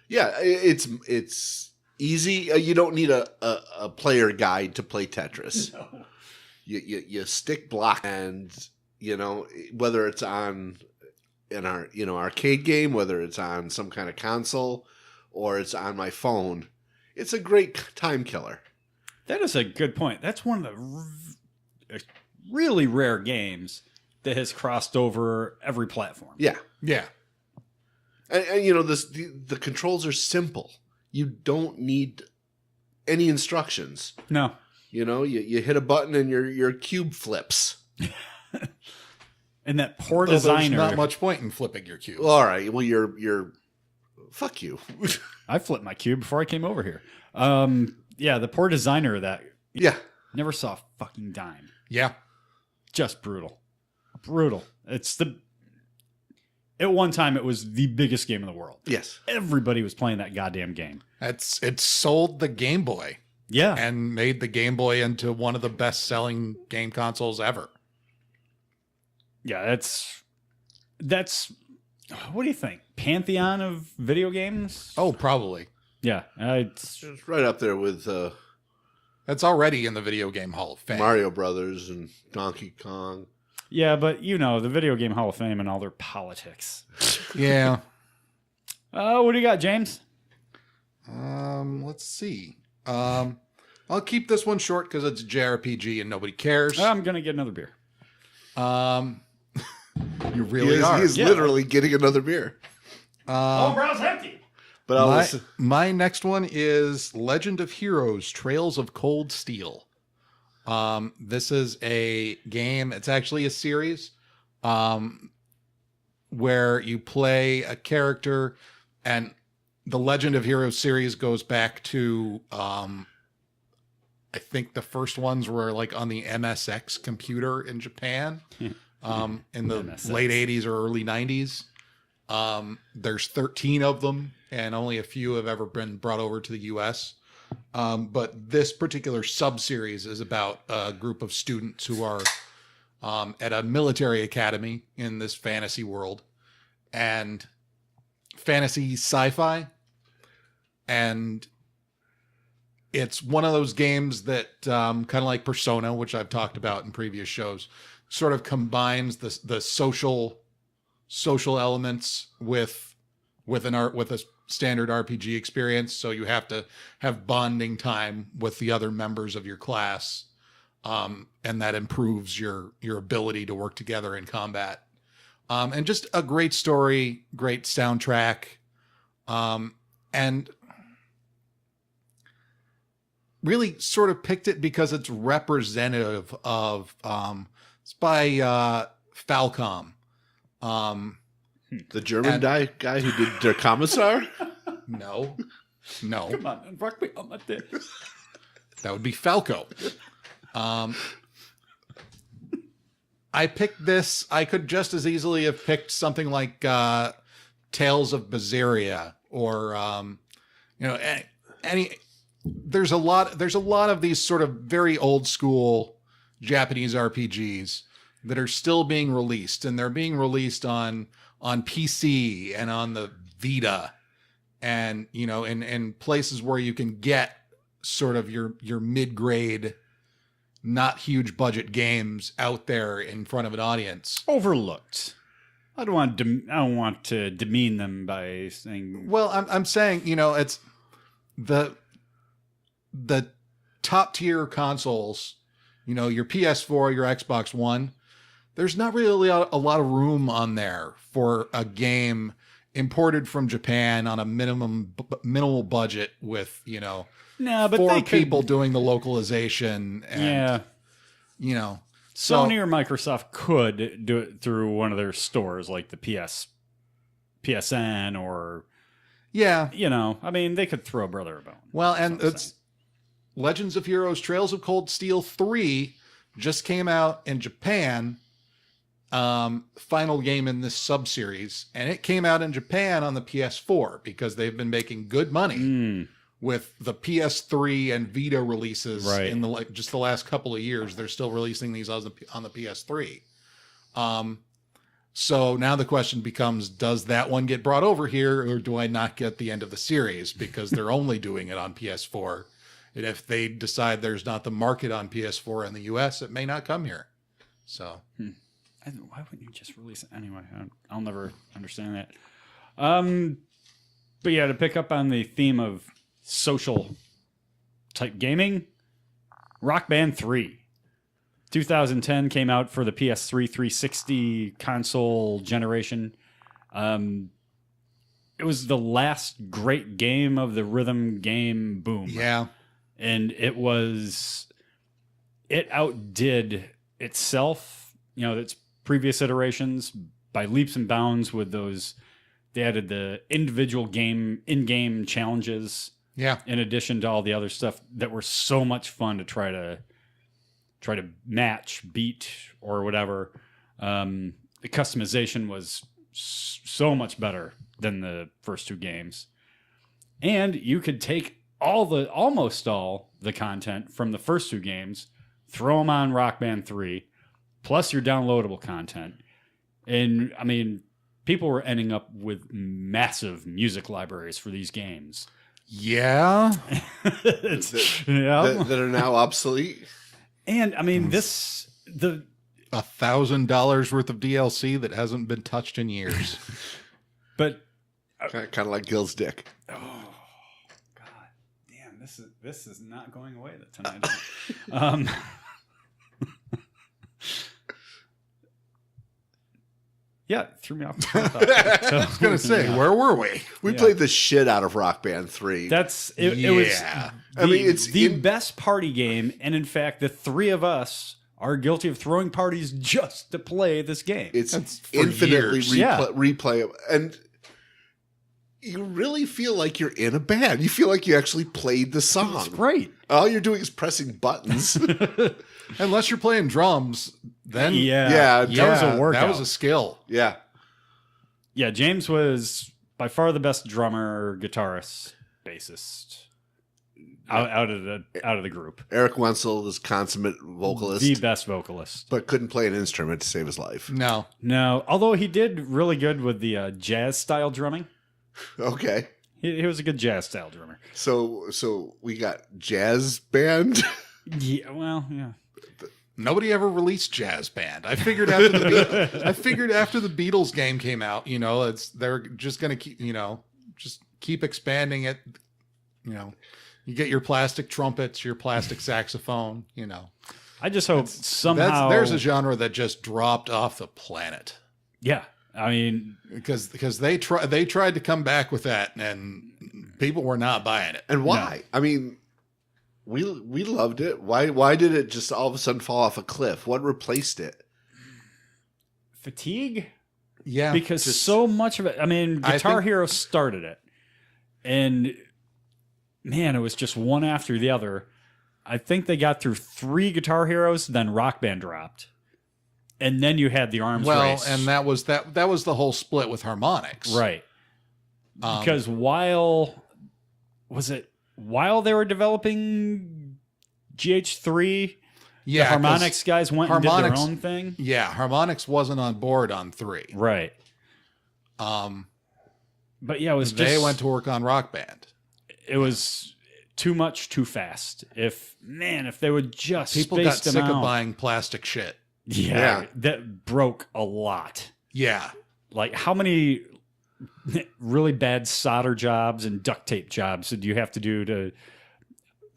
Yeah, it's easy. You don't need a player guide to play Tetris. No. You stick block, and whether it's on in our arcade game, whether it's on some kind of console, or it's on my phone, it's a great time killer. That is a good point. That's one of the really rare games that has crossed over every platform. Yeah. Yeah. And the controls are simple. You don't need any instructions. No. You hit a button and your cube flips. And that poor There's designer. not much point in flipping your cube. All right. Well, you're fuck you. I flipped my cube before I came over here. Yeah, the poor designer of that. Yeah. Never saw a fucking dime. Yeah. Just brutal. Brutal. At one time, it was the biggest game in the world. Yes. Everybody was playing that goddamn game. It sold the Game Boy Yeah. and made the Game Boy into one of the best-selling game consoles ever. Yeah, that's what do you think? Pantheon of video games? Oh, probably. Yeah, it's It's right up there with That's already in the Video Game Hall of Fame. Mario Brothers and Donkey Kong. yeah, but the Video Game Hall of Fame and all their politics. Yeah. What do you got, James? Let's see. I'll keep this one short because it's a JRPG and nobody cares. I'm gonna get another beer. You really are. He's literally getting another beer. Brown's empty. But I'll listen. My next one is Legend of Heroes: Trails of Cold Steel. This is a game. It's actually a series where you play a character, and the Legend of Heroes series goes back to I think the first ones were like on the MSX computer in Japan in the MSX. late 80s or early 90s. There's 13 of them, and only a few have ever been brought over to the US. But this particular sub-series is about a group of students who are at a military academy in this fantasy world, and fantasy sci-fi. And it's one of those games that kind of like Persona, which I've talked about in previous shows, sort of combines the social elements with a standard RPG experience. So you have to have bonding time with the other members of your class, and that improves your ability to work together in combat. And just a great story, great soundtrack, and really sort of picked it because it's representative of it's by Falcom. The German guy who did Der Kommissar? No. Come on, rock me on my dick. That would be Falco. I picked this. I could just as easily have picked something like Tales of Berseria or any. There's a lot of these sort of very old school Japanese RPGs that are still being released, and they're being released on PC and on the Vita, and in places where you can get sort of your mid-grade, not huge budget games out there in front of an audience. Overlooked. I don't want to demean them by saying. Well, I'm saying it's the top tier consoles, your PS4, your Xbox One. There's not really a lot of room on there for a game imported from Japan on a minimal budget with No, but four they people doing the localization. And, Sony or Microsoft could do it through one of their stores, like the PSN or they could throw a brother a bone. Well, and it's Legends of Heroes: Trails of Cold Steel 3 just came out in Japan. Final game in this sub-series, and it came out in Japan on the PS4 because they've been making good money with the PS3 and Vita releases in just the last couple of years. They're still releasing these on the PS3. So now the question becomes, does that one get brought over here, or do I not get the end of the series because they're only doing it on PS4? And if they decide there's not the market on PS4 in the US, it may not come here. So why wouldn't you just release it anyway? I'll never understand that. But yeah, to pick up on the theme of social type gaming, Rock Band 3. 2010 came out for the PS3 360 console generation. It was the last great game of the rhythm game boom. yeah. And it outdid itself, its previous iterations by leaps and bounds with those. They added the individual in-game challenges. Yeah. In addition to all the other stuff that were so much fun to try to match, beat, or whatever. The customization was so much better than the first two games. And you could take almost all the content from the first two games, throw them on Rock Band 3, plus your downloadable content. And I mean, people were ending up with massive music libraries for these games. Yeah. That are now obsolete. And I mean, $1,000 worth of DLC that hasn't been touched in years. But Kind of like Gil's dick. oh god, damn, this is not going away tonight. Yeah, it threw me off. I was going to say, where were we? We played the shit out of Rock Band 3. It was it's the best party game, and in fact, the three of us are guilty of throwing parties just to play this game. It's for infinitely years. replayable. And you really feel like you're in a band. You feel like you actually played the song. It's great. All you're doing is pressing buttons. Unless you're playing drums, then Yeah, that was a workout. That was a skill. Yeah. Yeah, James was by far the best drummer, guitarist, bassist out of the group. Eric Wenzel is consummate vocalist. The best vocalist. But couldn't play an instrument to save his life. No. Although he did really good with the jazz style drumming. Okay. He was a good jazz style drummer. So we got jazz band. Yeah, well, yeah. Nobody ever released Jazz Band. I figured after the Beatles game came out, they're just going to keep expanding it. You get your plastic trumpets, your plastic saxophone. I just hope somehow there's a genre that just dropped off the planet. Yeah, I mean, because they tried to come back with that, and people were not buying it. And why? No. I mean, we loved it. Why did it just all of a sudden fall off a cliff? What replaced it? Fatigue? Yeah. Because so much of it, I mean, Guitar Hero started it. And man, it was just one after the other. I think they got through 3 Guitar Heroes, then Rock Band dropped. And then you had the arms race. Well, and that was the whole split with Harmonix. Right. Because while they were developing GH3, the Harmonix guys went and did their own thing. Yeah, Harmonix wasn't on board on 3. Right. But yeah, they went to work on Rock Band. It was too much, too fast. If they would just people got sick of buying plastic shit. Yeah, that broke a lot. Yeah. Like how many really bad solder jobs and duct tape jobs did you have to do to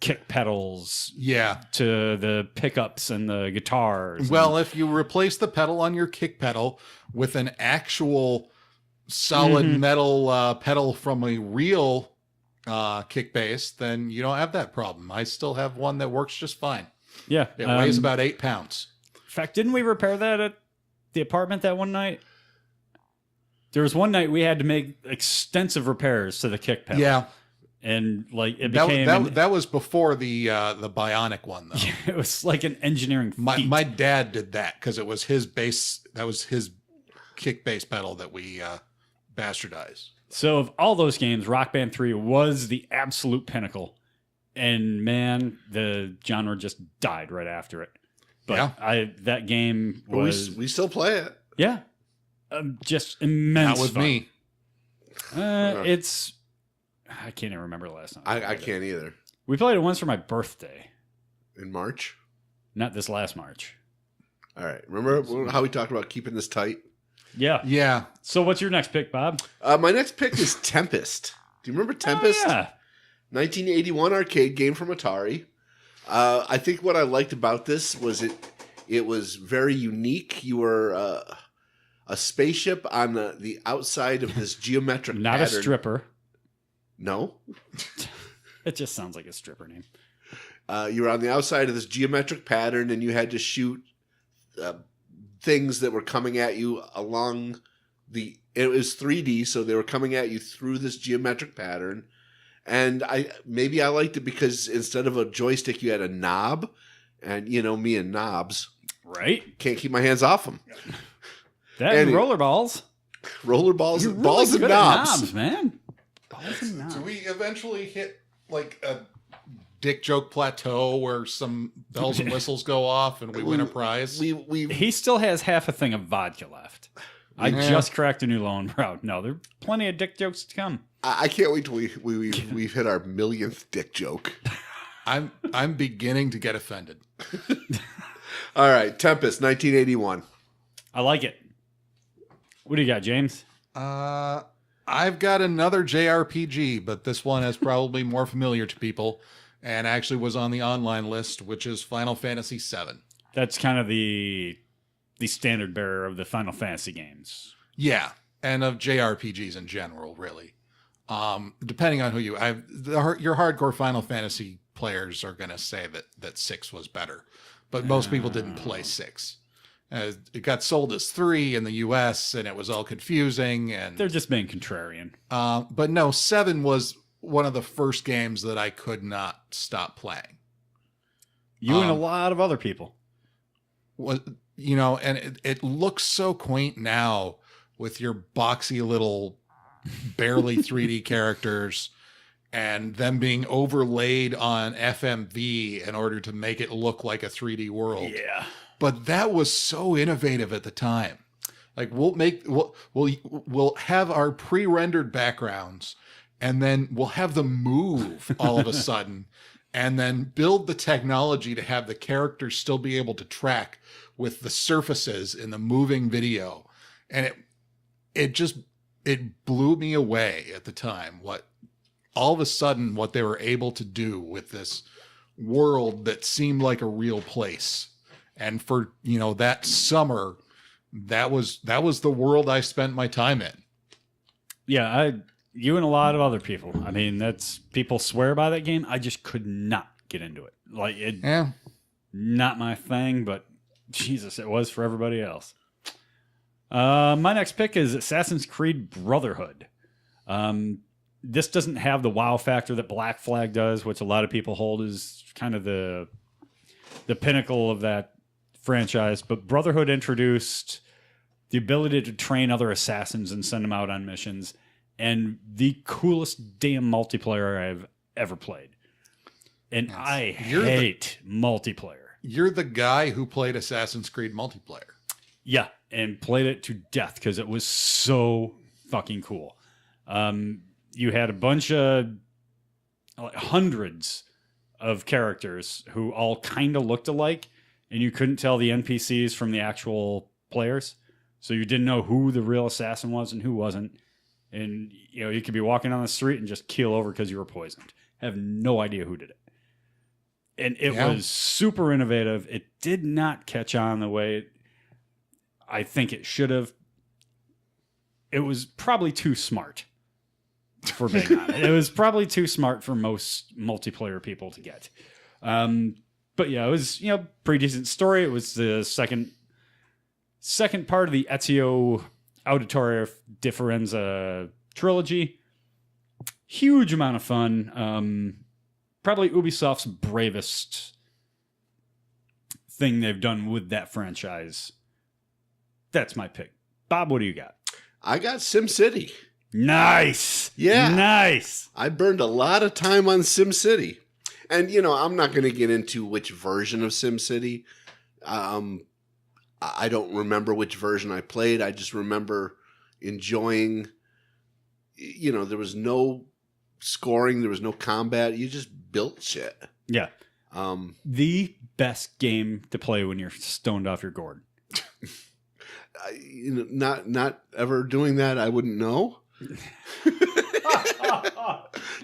kick pedals? Yeah. To the pickups and the guitars. Well, if you replace the pedal on your kick pedal with an actual solid metal pedal from a real kick bass, then you don't have that problem. I still have one that works just fine. Yeah. It weighs about 8 pounds. In fact, didn't we repair that at the apartment that one night? There was one night we had to make extensive repairs to the kick pedal. Yeah. And like it became that was before the bionic one though. Yeah, it was like an engineering feat. My dad did that because it was his bass. That was his kick bass pedal that we bastardized. So of all those games, Rock Band 3 was the absolute pinnacle. And man, the genre just died right after it. But that game was... We still play it. Yeah. Just immense Not with fun. me. It's... I can't even remember the last time. I can't either. We played it once for my birthday. In March? Not this last March. All right. Remember how we talked about keeping this tight? Yeah. Yeah. So what's your next pick, Bob? My next pick is Tempest. Do you remember Tempest? Oh, yeah. 1981 arcade game from Atari. I think what I liked about this was it was very unique. You were a spaceship on the outside of this geometric Not pattern. a stripper. No. It just sounds like a stripper name. You were on the outside of this geometric pattern, and you had to shoot things that were coming at you along the... It was 3D, so they were coming at you through this geometric pattern. And I liked it because instead of a joystick, you had a knob. And, me and knobs. Right. Can't keep my hands off them. That and rollerballs. Rollerballs, You're really balls and good at knobs. man. Balls and knobs. Do we eventually hit like a dick joke plateau where some bells and whistles go off and we win a prize? We He still has half a thing of vodka left. I Yeah. just cracked a new low and proud. No, there are plenty of dick jokes to come. I can't wait till we've hit our millionth dick joke. I'm beginning to get offended. All right, Tempest, 1981. I like it. What do you got, James? I've got another JRPG, but this one is probably more familiar to people and actually was on the online list, which is Final Fantasy VII. That's kind of the standard bearer of the Final Fantasy games. Yeah, and of JRPGs in general, really. Depending on who your hardcore Final Fantasy players are going to say that 6 was better, but most people didn't play 6. It got sold as 3 in the U.S. and it was all confusing. And They're just being contrarian. but no, 7 was one of the first games that I could not stop playing. You and a lot of other people. And it looks so quaint now with your boxy little barely 3D characters and them being overlaid on FMV in order to make it look like a 3D world. Yeah. But that was so innovative at the time. Like we'll have our pre-rendered backgrounds and then we'll have them move all of a sudden and then build the technology to have the characters still be able to track with the surfaces in the moving video. And it blew me away at the time what they were able to do with this world that seemed like a real place. And for, that summer, that was the world I spent my time in. Yeah, you and a lot of other people. I mean, people swear by that game. I just could not get into it. Like not my thing, but Jesus, it was for everybody else. My next pick is Assassin's Creed Brotherhood. This doesn't have the wow factor that Black Flag does, which a lot of people hold as kind of the pinnacle of that franchise. But Brotherhood introduced the ability to train other assassins and send them out on missions, and the coolest damn multiplayer I've ever played. And I hate multiplayer. You're the guy who played Assassin's Creed multiplayer. Yeah, and played it to death because it was so fucking cool. You had a bunch of hundreds of characters who all kind of looked alike, and you couldn't tell the NPCs from the actual players. So you didn't know who the real assassin was and who wasn't. And you could be walking on the street and just keel over because you were poisoned. Have no idea who did it. And it was super innovative. It did not catch on the way I think it should have. It was probably too smart, for being honest. It was probably too smart for most multiplayer people to get. But yeah, it was pretty decent story. It was the second part of the Ezio Auditore Differenza trilogy. Huge amount of fun. Probably Ubisoft's bravest thing they've done with that franchise. That's my pick. Bob, what do you got? I got SimCity. Nice. Yeah. Nice. I burned a lot of time on SimCity. And, I'm not going to get into which version of SimCity. I don't remember which version I played. I just remember enjoying, there was no scoring. There was no combat. You just built shit. Yeah. The best game to play when you're stoned off your gourd. Not ever doing that. I wouldn't know.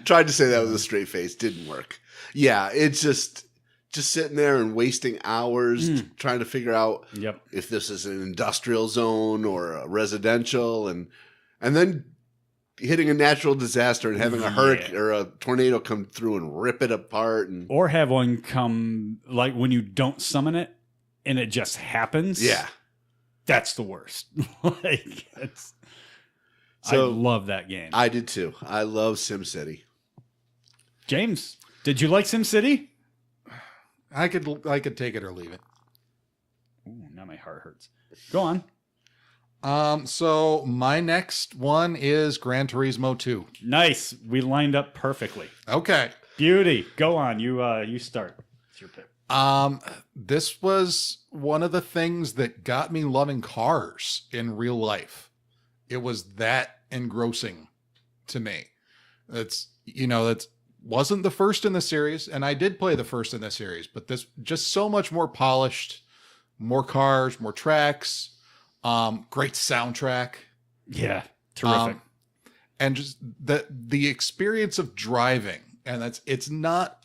Tried to say that with a straight face. Didn't work. Yeah. It's just sitting there and wasting hours trying to figure out if this is an industrial zone or a residential and then hitting a natural disaster and having a hurricane or a tornado come through and rip it apart. Or have one come like when you don't summon it and it just happens. Yeah. That's the worst. I love that game. I did too. I love SimCity. James, did you like SimCity? I could take it or leave it. Ooh, now my heart hurts. Go on. So my next one is Gran Turismo 2. Nice. We lined up perfectly. Okay. Beauty. Go on. You start. It's your pick. This was one of the things that got me loving cars in real life. It was that engrossing to me. That wasn't the first in the series, and I did play the first in the series, but this just so much more polished, more cars, more tracks, great soundtrack. Yeah. Terrific. And just the experience of driving, and it's not,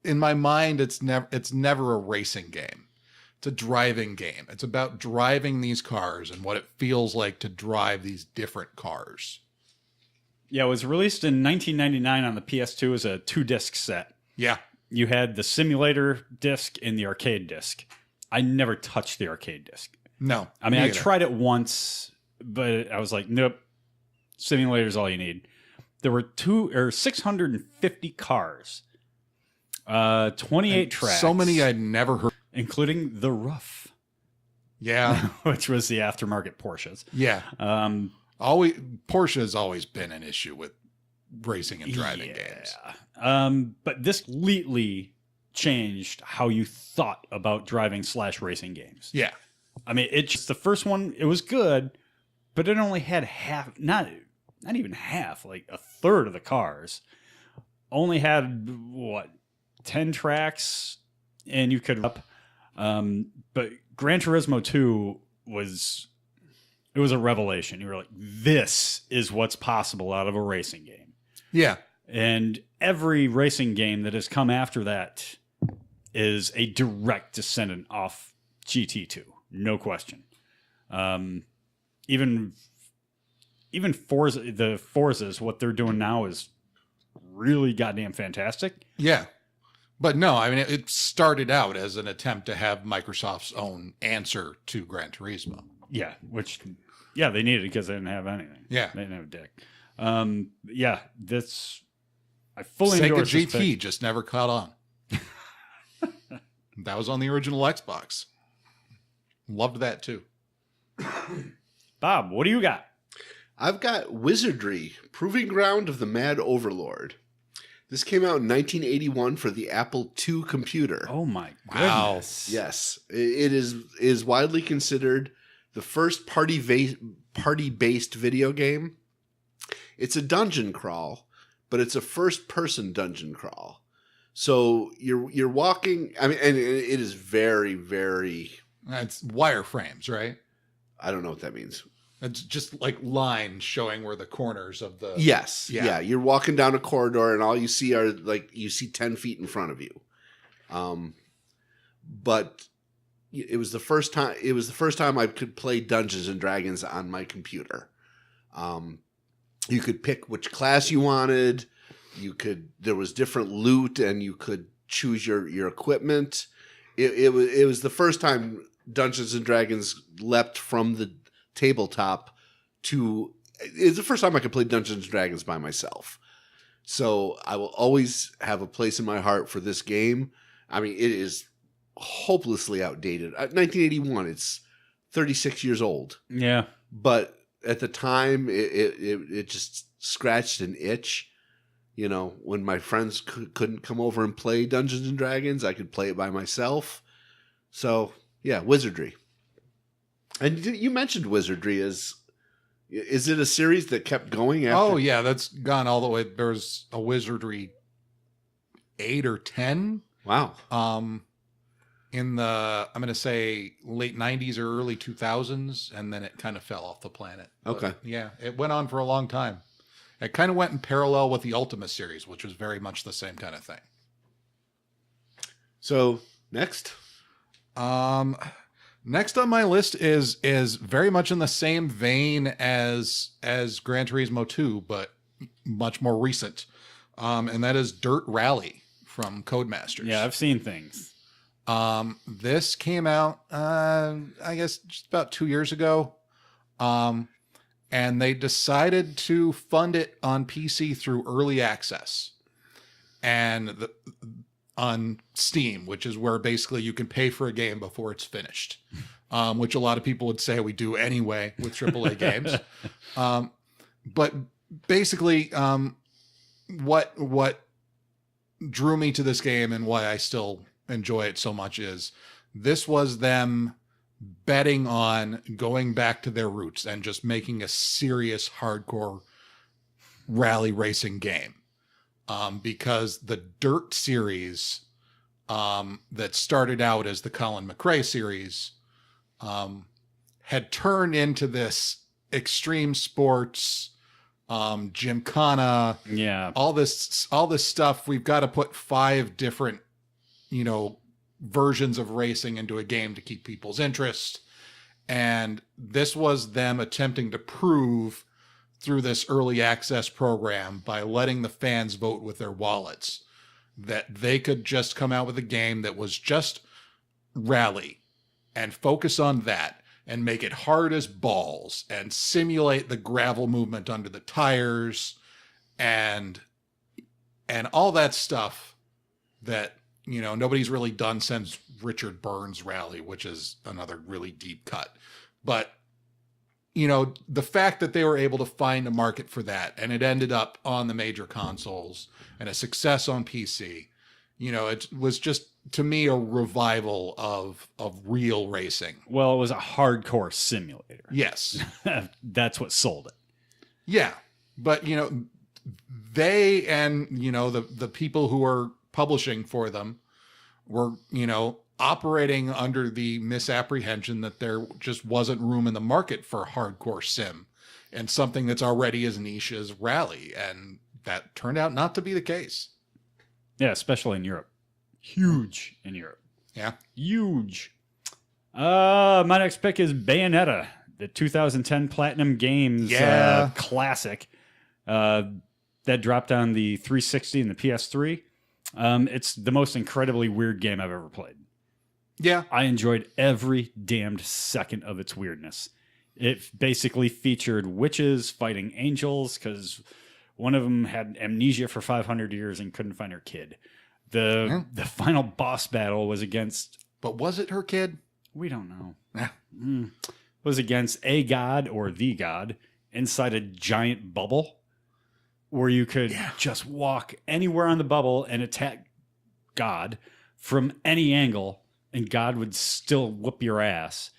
in my mind, it's never a racing game. It's a driving game. It's about driving these cars and what it feels like to drive these different cars. Yeah, it was released in 1999 on the PS2 as a 2-disc set. Yeah. You had the simulator disc and the arcade disc. I never touched the arcade disc. No. I mean, me I either. tried it once, but I was like, nope. Simulator's all you need. There were 650 cars, 28 tracks. So many I'd never heard. including the Rough, Yeah. which was the aftermarket Porsches. Yeah. Um, Porsche has always been an issue with racing and driving games. But this completely changed how you thought about driving / racing games. Yeah. I mean, it's just the first one. It was good, but it only had half, not even half, like a third of the cars. Only had 10 tracks, and you could up. But Gran Turismo 2 was a revelation. You were like, this is what's possible out of a racing game. Yeah. And every racing game that has come after that is a direct descendant off GT2. No question. Even Forza, the Forzas, what they're doing now is really goddamn fantastic. Yeah. But no, I mean, it started out as an attempt to have Microsoft's own answer to Gran Turismo. Yeah, they needed it because they didn't have anything. Yeah. They didn't have a dick. I fully Sega endorse this GT pick. just never caught on. That was on the original Xbox. Loved that too. Bob, what do you got? I've got Wizardry, Proving Ground of the Mad Overlord. This came out in 1981 for the Apple II computer. Oh my Wow. goodness. Yes, it is widely considered the first party-based video game. It's a dungeon crawl, but it's a first-person dungeon crawl. So you're walking. I mean, and it is very, very. It's wireframes, right? I don't know what that means. It's just like lines showing where the corners of the. Yes, Yeah. yeah. You're walking down a corridor, and all you see are you see 10 feet in front of you. But it was the first time. It was the first time I could play Dungeons and Dragons on my computer. You could pick which class you wanted. There was different loot, and you could choose your equipment. It was the first time Dungeons and Dragons leapt from the tabletop to. It's the first time I could play Dungeons and Dragons by myself. So I will always have a place in my heart for this game. I mean, it is hopelessly outdated. 1981. It's 36 years old. Yeah. But at the time, it just scratched an itch. You know, when my friends couldn't come over and play Dungeons and Dragons, I could play it by myself. So, yeah, Wizardry. And you mentioned Wizardry is it a series that kept going after? Oh yeah, that's gone all the way. There's a Wizardry 8 or 10. Wow. In the, I'm going to say late 90s or early 2000s, and then it kind of fell off the planet. Okay. But yeah, it went on for a long time. It kind of went in parallel with the Ultima series, which was very much the same kind of thing. So, next. Next on my list is very much in the same vein as Gran Turismo 2, but much more recent. And that is Dirt Rally from Codemasters. Yeah, I've seen things. This came out, I guess, just about 2 years ago. And they decided to fund it on PC through early access. And on Steam, which is where basically you can pay for a game before it's finished, which a lot of people would say we do anyway with AAA games. But basically, what drew me to this game and why I still enjoy it so much is this was them betting on going back to their roots and just making a serious hardcore rally racing game. Because the Dirt series that started out as the Colin McRae series had turned into this extreme sports, gymkhana, all this stuff. We've got to put 5 different, versions of racing into a game to keep people's interest. And this was them attempting to prove through this early access program by letting the fans vote with their wallets that they could just come out with a game that was just rally and focus on that and make it hard as balls and simulate the gravel movement under the tires and all that stuff that nobody's really done since Richard Burns Rally, which is another really deep cut. But the fact that they were able to find a market for that and it ended up on the major consoles and a success on PC, it was just, to me, a revival of real racing. Well, it was a hardcore simulator. Yes. That's what sold it. Yeah. But, they and, the people who are publishing for them were, operating under the misapprehension that there just wasn't room in the market for hardcore sim and something that's already as niche as rally. And that turned out not to be the case. Yeah, especially in Europe. Huge in Europe. Yeah. Huge. My next pick is Bayonetta, the 2010 Platinum Games classic that dropped on the 360 and the PS3. It's the most incredibly weird game I've ever played. Yeah. I enjoyed every damned second of its weirdness. It basically featured witches fighting angels because one of them had amnesia for 500 years and couldn't find her kid. The final boss battle was against... But was it her kid? We don't know. Yeah. Was against a god or the god inside a giant bubble where you could just walk anywhere on the bubble and attack God from any angle, and God would still whoop your ass.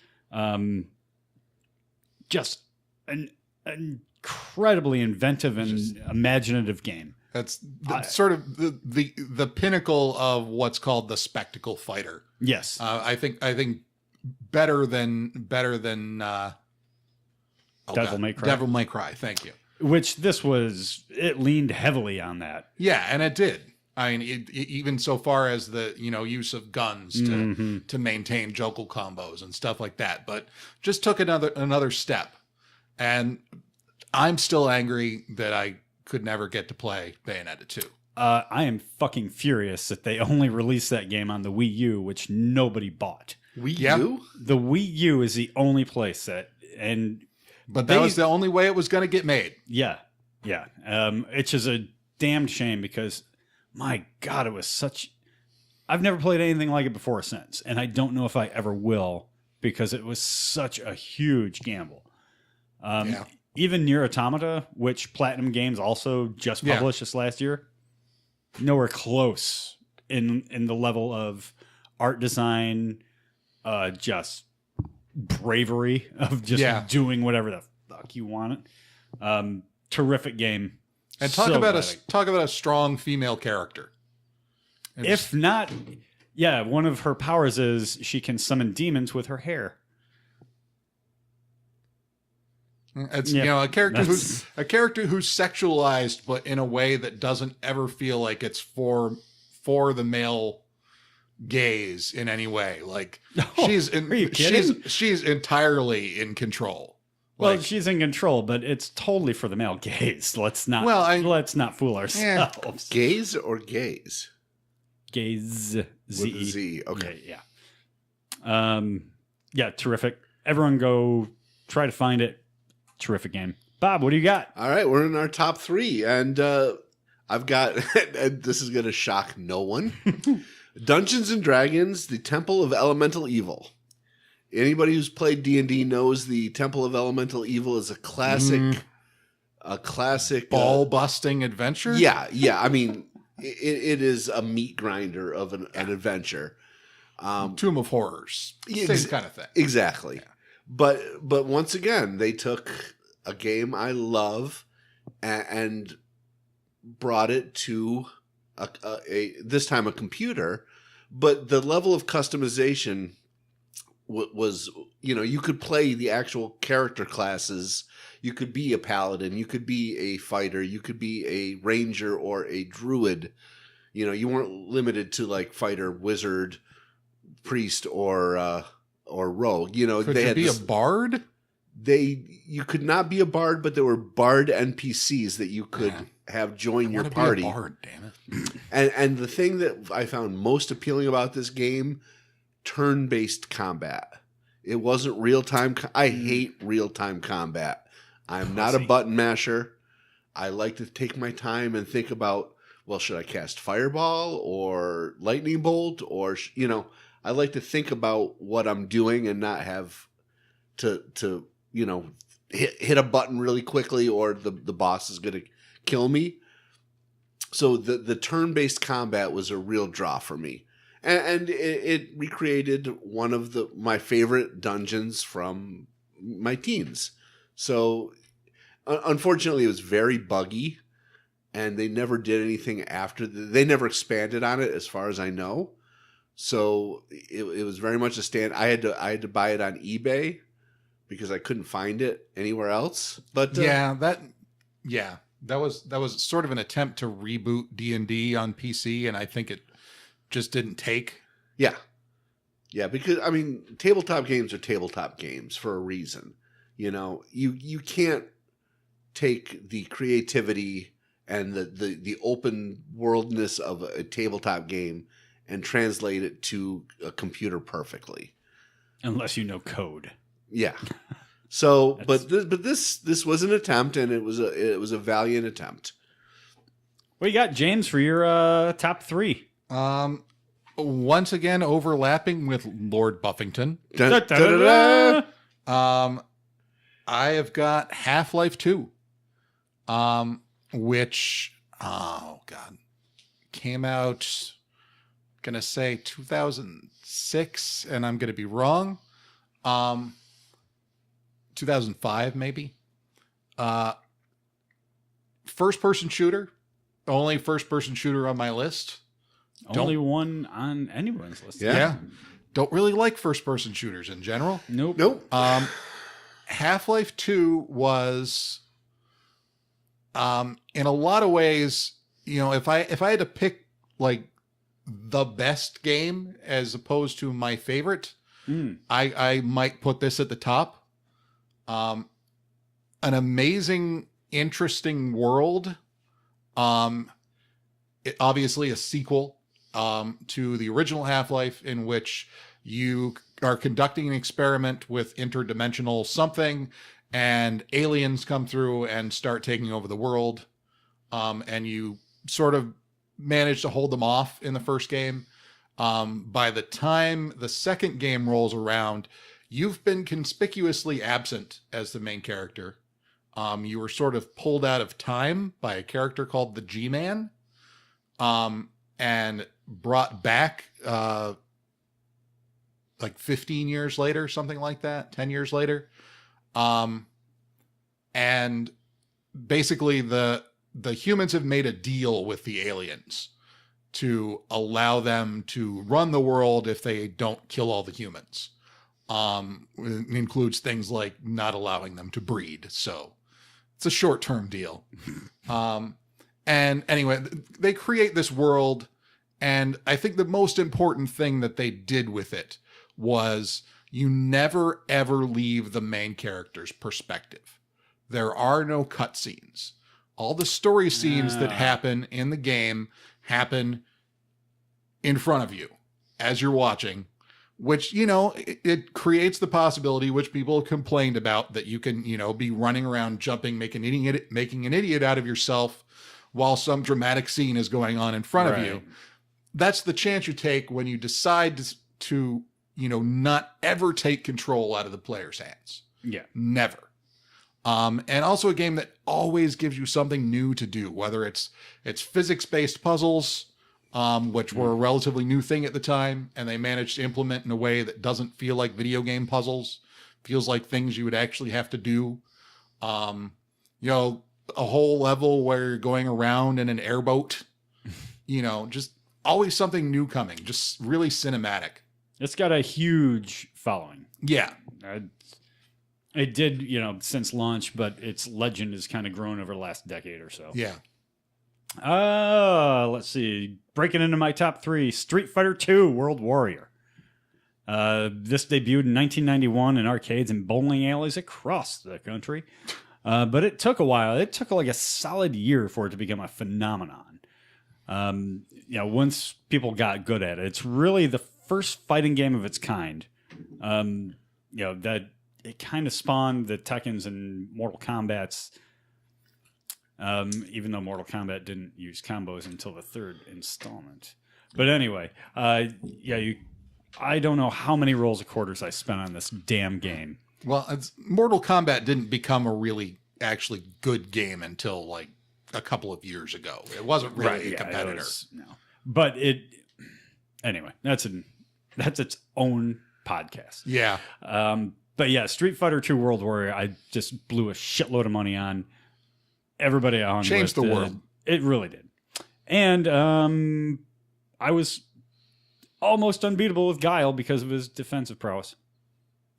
Just an incredibly inventive and imaginative game. That's sort of the pinnacle of what's called the spectacle fighter. Yes, I think better than Devil May Cry. Devil May Cry. Thank you. Which it leaned heavily on that. Yeah, and it did. I mean, even so far as the use of guns to maintain juggle combos and stuff like that, but just took another step. And I'm still angry that I could never get to play Bayonetta 2. I am fucking furious that they only released that game on the Wii U, which nobody bought. Wii U? The Wii U is the only place But that was the only way it was going to get made. Yeah. Yeah. It's just a damned shame because, my God, it was I've never played anything like it before or since, and I don't know if I ever will because it was such a huge gamble. Even Nier Automata, which Platinum Games also just published this last year, nowhere close in the level of art design, just bravery of just doing whatever the fuck you want. Terrific game. And talk about a strong female character. If not, one of her powers is she can summon demons with her hair. It's a character who's sexualized, but in a way that doesn't ever feel like it's for the male gaze in any way. Like she's entirely in control. Well, she's in control, but it's totally for the male gaze. Let's not fool ourselves. Gaze or gaze? Gaze. With a Z. Okay. Yeah, terrific. Everyone go try to find it. Terrific game. Bob, what do you got? All right, we're in our top 3, and I I've got, and this is going to shock no one. Dungeons and Dragons: The Temple of Elemental Evil. Anybody who's played D&D knows the Temple of Elemental Evil is a classic, ball busting adventure. Yeah. I mean, it is a meat grinder of an adventure. Tomb of Horrors, same kind of thing. Exactly. Yeah. But once again, they took a game I love and brought it to this time a computer, but the level of customization was, you could play the actual character classes. You could be a paladin, you could be a fighter, you could be a ranger or a druid. You weren't limited to like fighter, wizard, priest, or rogue. Could they you had be a bard? You could not be a bard, but there were bard NPCs that you could have join your party. Be a bard, damn it. And the thing that I found most appealing about this game, turn-based combat. It wasn't real-time. I hate real-time combat. I'm not a button masher. I like to take my time and think about, well, should I cast fireball or lightning bolt? Or, I like to think about what I'm doing and not have to hit a button really quickly or the boss is going to kill me. So the turn-based combat was a real draw for me. And it recreated one of my favorite dungeons from my teens. So unfortunately, it was very buggy, and they never did anything after. They never expanded on it, as far as I know. So it was very much a stand. I had to buy it on eBay because I couldn't find it anywhere else. But that was sort of an attempt to reboot D&D on PC, and I think it just didn't take. Yeah, because I mean, tabletop games are tabletop games for a reason. You can't take the creativity and the open worldness of a tabletop game and translate it to a computer perfectly, unless you know code. Yeah. So, but this was an attempt, and it was a valiant attempt. What you got, James, for your top three? Once again, overlapping with Lord Buffington. Dun, da, da, da. I have got Half-Life 2, which, came out, gonna say 2006, and I'm gonna be wrong. 2005, maybe. First-person shooter. Only first-person shooter on my list. Only one on anyone's list. Yeah. Don't really like first-person shooters in general. Nope. Half-Life 2 was, in a lot of ways, if I had to pick like the best game as opposed to my favorite, I might put this at the top. An amazing, interesting world. Obviously a sequel to the original Half-Life, in which you are conducting an experiment with interdimensional something, and aliens come through and start taking over the world. And you sort of manage to hold them off in the first game. By the time the second game rolls around, you've been conspicuously absent as the main character. You were sort of pulled out of time by a character called the G-Man, and brought back like 15 years later, something like that, 10 years later. And basically the humans have made a deal with the aliens to allow them to run the world if they don't kill all the humans. It includes things like not allowing them to breed. So it's a short-term deal. And anyway, they create this world, and I think the most important thing that they did with it was you never, ever leave the main character's perspective. There are no cutscenes. All the story scenes that happen in the game happen in front of you as you're watching, which, it creates the possibility, which people complained about, that you can, be running around, jumping, making an idiot out of yourself while some dramatic scene is going on in front of you. That's the chance you take when you decide to not ever take control out of the player's hands. Yeah. Never. And also a game that always gives you something new to do, whether it's physics-based puzzles, which were a relatively new thing at the time, and they managed to implement in a way that doesn't feel like video game puzzles, feels like things you would actually have to do. A whole level where you're going around in an airboat, just always something new coming, just really cinematic. It's got a huge following. Yeah. It did, since launch, but its legend has kind of grown over the last decade or so. Yeah. Let's see. Breaking into my top 3, Street Fighter II World Warrior. This debuted in 1991 in arcades and bowling alleys across the country. But it took a while. It took like a solid year for it to become a phenomenon. Once people got good at it, it's really the first fighting game of its kind. That it kind of spawned the Tekkens and Mortal Kombats. Even though Mortal Kombat didn't use combos until the 3rd installment. But anyway, I don't know how many rolls of quarters I spent on this damn game. Well, Mortal Kombat didn't become a really actually good game until like a couple of years ago. It wasn't really a competitor. No. But anyway, that's its own podcast. Yeah. But yeah, Street Fighter II World Warrior, I just blew a shitload of money on. Everybody on changed the world. It really did. And I was almost unbeatable with Guile because of his defensive prowess.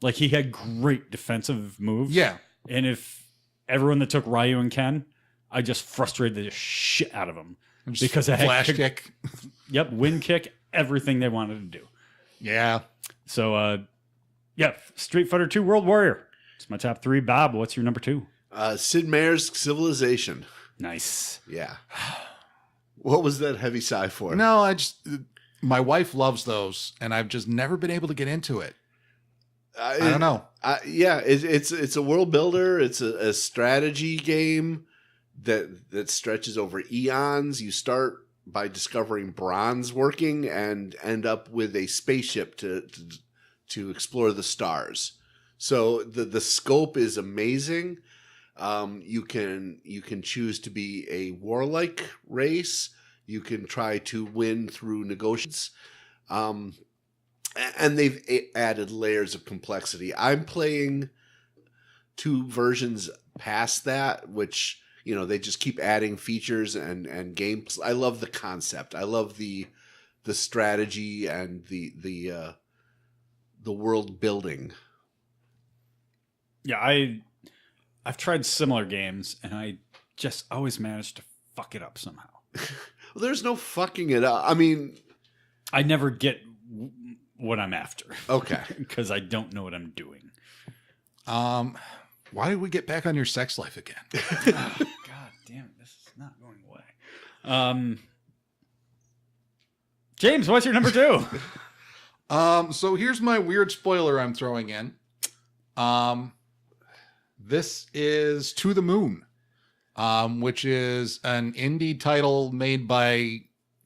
Like, he had great defensive moves. Yeah. And if everyone that took Ryu and Ken, I just frustrated the shit out of them. Because I had flash kick. Yep, wind kick, everything they wanted to do. Yeah. So, Street Fighter II World Warrior. It's my top 3. Bob, what's your number 2? Sid Meier's Civilization. Nice. Yeah. What was that heavy sigh for? No, my wife loves those, and I've just never been able to get into it. I don't know. It's a world builder. It's a strategy game that stretches over eons. You start by discovering bronze working and end up with a spaceship to explore the stars. So the scope is amazing. You can choose to be a warlike race. You can try to win through negotiations. And they've added layers of complexity. I'm playing 2 versions past that, which, they just keep adding features and games. I love the concept. I love the strategy and the world building. Yeah, I've tried similar games, and I just always manage to fuck it up somehow. Well, there's no fucking it up. I mean, I never get what I'm after. Okay. Because I don't know what I'm doing. Why did we get back on your sex life again? God damn it, this is not going away. James, what's your number 2? So here's my weird spoiler I'm throwing in. This is To the Moon, which is an indie title made by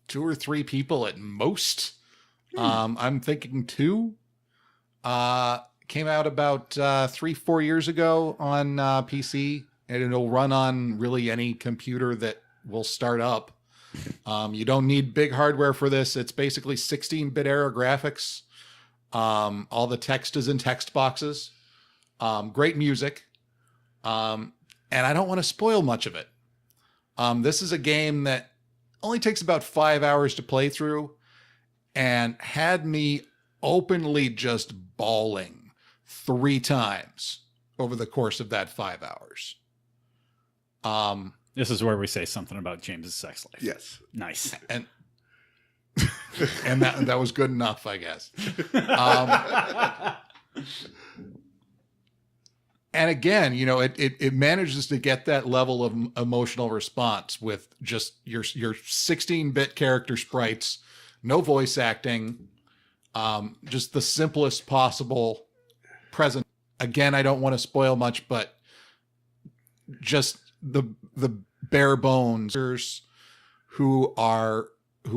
2 or 3 people at most. I'm thinking 2. Came out about 3-4 years ago on PC, and it'll run on really any computer that will start up. You don't need big hardware for this. It's basically 16-bit era graphics. All the text is in text boxes. Great music. And I don't want to spoil much of it. This is a game that only takes about 5 hours to play through and had me openly just bawling 3 times over the course of that 5 hours. This is where we say something about James's sex life. Yes. Nice. And that was good enough, I guess. And again, it manages to get that level of emotional response with just your 16-bit character sprites, no voice acting, just the simplest possible present. Again, I don't want to spoil much, but just the bare bones who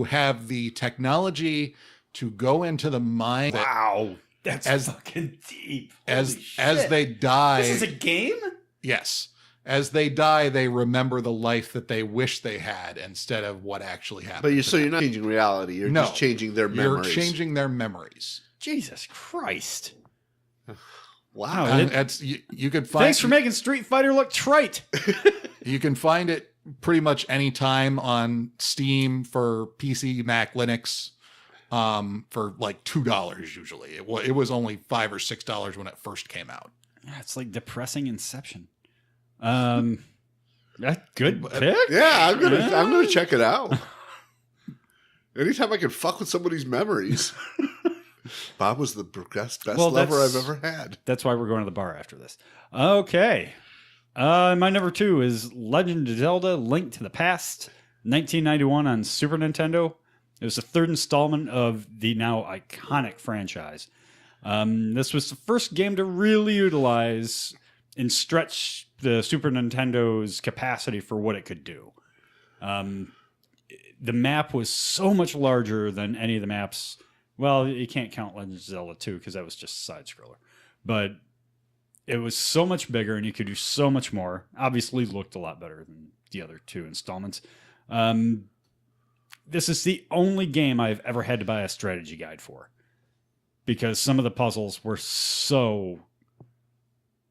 have the technology to go into the mind Wow. That's fucking deep. as Holy they shit. die. This is a game? Yes. As they die, they remember the life that they wish they had instead of what actually happened. But you're not changing reality. You're just changing their memories. You're changing their memories. Jesus Christ. Wow. That's you could find. Thanks for making Street Fighter look trite. You can find it pretty much any time on Steam for PC, Mac, Linux, for like $2 usually. It was only $5 or $6 when it first came out. Yeah, it's like depressing Inception. Good pick. Yeah, I'm gonna check it out. Anytime I can fuck with somebody's memories. Bob was the best lover I've ever had. That's why we're going to the bar after this. Okay. My number 2 is Legend of Zelda: Link to the Past, 1991 on Super Nintendo. It was the third installment of the now iconic franchise. This was the first game to really utilize and stretch the Super Nintendo's capacity for what it could do. The map was so much larger than any of the maps. Well, you can't count Legend of Zelda 2 because that was just a side-scroller. But it was so much bigger and you could do so much more. Obviously looked a lot better than the other 2 installments. This is the only game I've ever had to buy a strategy guide for. Because some of the puzzles were so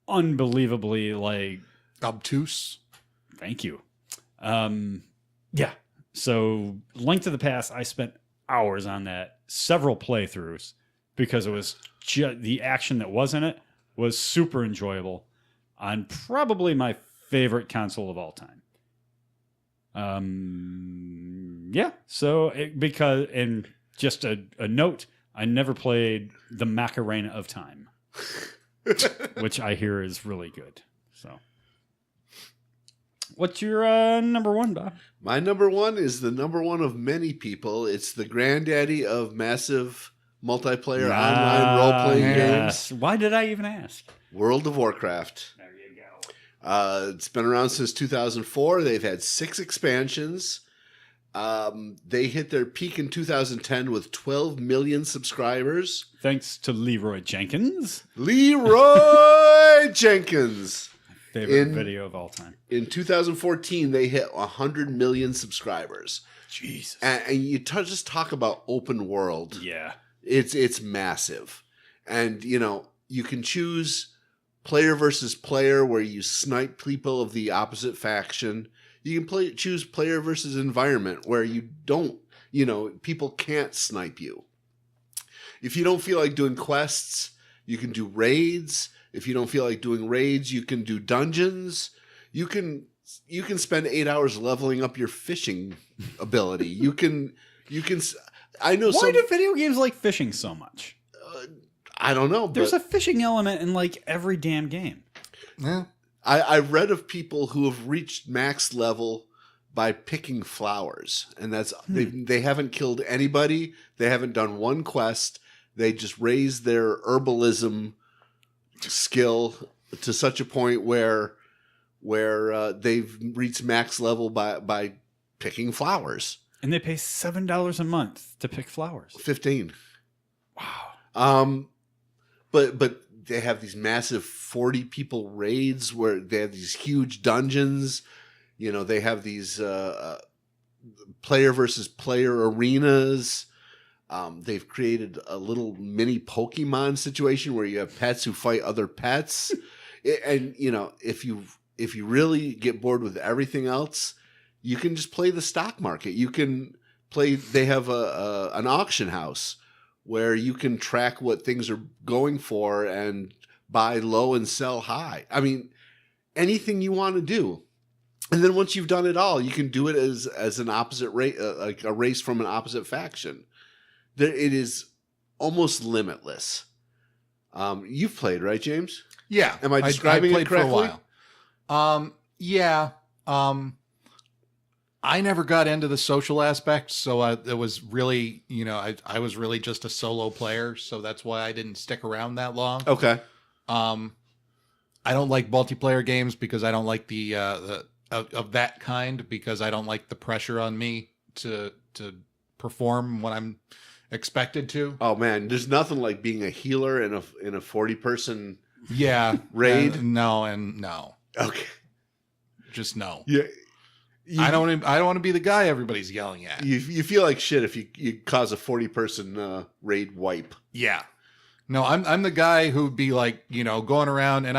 unbelievably obtuse. Thank you. Yeah. So Link to the Past, I spent hours on that, several playthroughs, because it was the action that was in it was super enjoyable on probably my favorite console of all time. Yeah. So and just a note, I never played the Macarena of Time, which I hear is really good. So, what's your number 1, Bob? My number 1 is the number 1 of many people. It's the granddaddy of massive multiplayer online role-playing games. Why did I even ask? World of Warcraft. There you go. It's been around since 2004. They've had 6 expansions. They hit their peak in 2010 with 12 million subscribers. Thanks to Leroy Jenkins. Leroy Jenkins. Favorite video of all time. In 2014, they hit 100 million subscribers. Jesus. And you just talk about open world. Yeah. It's massive. And, you can choose player versus player where you snipe people of the opposite faction. You can choose player versus environment where you don't, people can't snipe you. If you don't feel like doing quests, you can do raids. If you don't feel like doing raids, you can do dungeons. You can spend 8 hours leveling up your fishing ability. You can. I know. Why do video games like fishing so much? I don't know. There's a fishing element in like every damn game. Yeah. I read of people who have reached max level by picking flowers, and that's they haven't killed anybody. They haven't done one quest. They just raised their herbalism skill to such a point where they've reached max level by picking flowers. And they pay $7 a month to pick flowers. 15. Wow. But they have these massive 40 people raids where they have these huge dungeons. They have these player versus player arenas. They've created a little mini Pokemon situation where you have pets who fight other pets. And, if you really get bored with everything else, you can just play the stock market. You can play, they have an auction house where you can track what things are going for and buy low and sell high. I mean, anything you want to do. And then once you've done it all, you can do it as an opposite race, like a race from an opposite faction. It is almost limitless. You've played, right, James? Yeah. Am I describing it correctly? For a while. Yeah. I never got into the social aspect, so it was really, I was really just a solo player, so that's why I didn't stick around that long. Okay. I don't like multiplayer games because I don't like the of that kind because I don't like the pressure on me to perform when I'm expected to. Oh man, there's nothing like being a healer in a 40-person Yeah, raid. No. Okay. Just no. Yeah. I don't want to be the guy everybody's yelling at. You feel like shit if you cause a 40-person raid wipe. Yeah. No, I'm the guy who'd be like, going around, and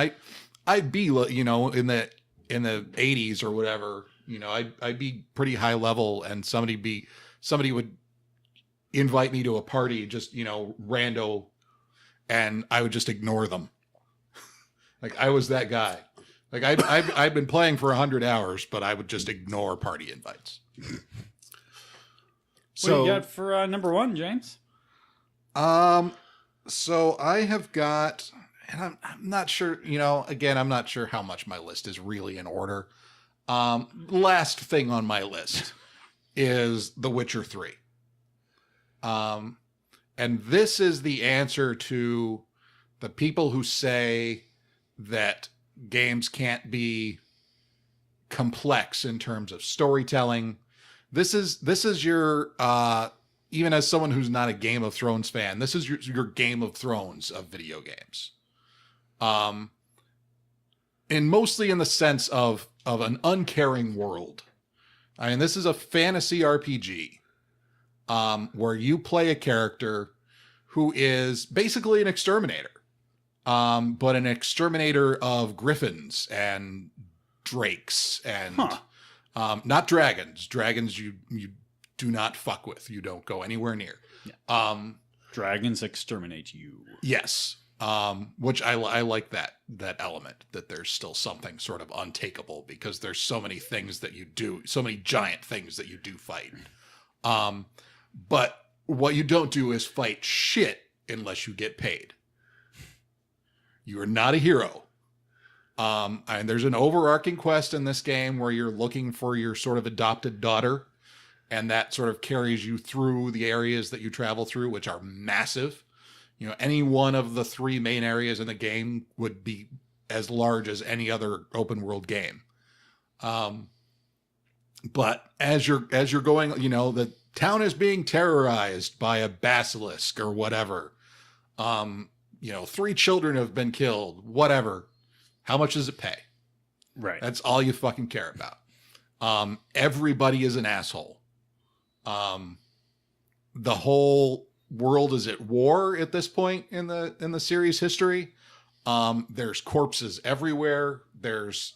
I'd be, in the 80s or whatever, I'd be pretty high level, and somebody would invite me to a party, just, rando, and I would just ignore them. Like I was that guy. Like I've been playing for 100 hours, but I would just ignore party invites. What do you got for number one, James? So I have got, and I'm not sure, again, I'm not sure how much my list is really in order. Last thing on my list is The Witcher 3. And this is the answer to the people who say that games can't be complex in terms of storytelling. This is your, even as someone who's not a Game of Thrones fan, this is your Game of Thrones of video games. And mostly in the sense of an uncaring world. I mean, this is a fantasy RPG, where you play a character who is basically an exterminator. But an exterminator of griffins and drakes and not dragons. Dragons you do not fuck with. You don't go anywhere near. Yeah. Dragons exterminate you. Yes. Which I like that element, that there's still something sort of untakeable because there's so many things that you do, so many giant things that you do fight. But what you don't do is fight shit unless you get paid. You are not a hero. And there's an overarching quest in this game where you're looking for your sort of adopted daughter, and that sort of carries you through the areas that you travel through, which are massive. Any one of the 3 main areas in the game would be as large as any other open world game. But as you're going, the town is being terrorized by a basilisk or whatever. 3 children have been killed, whatever. How much does it pay? Right. That's all you fucking care about. Everybody is an asshole. The whole world is at war at this point in the series history. There's corpses everywhere. There's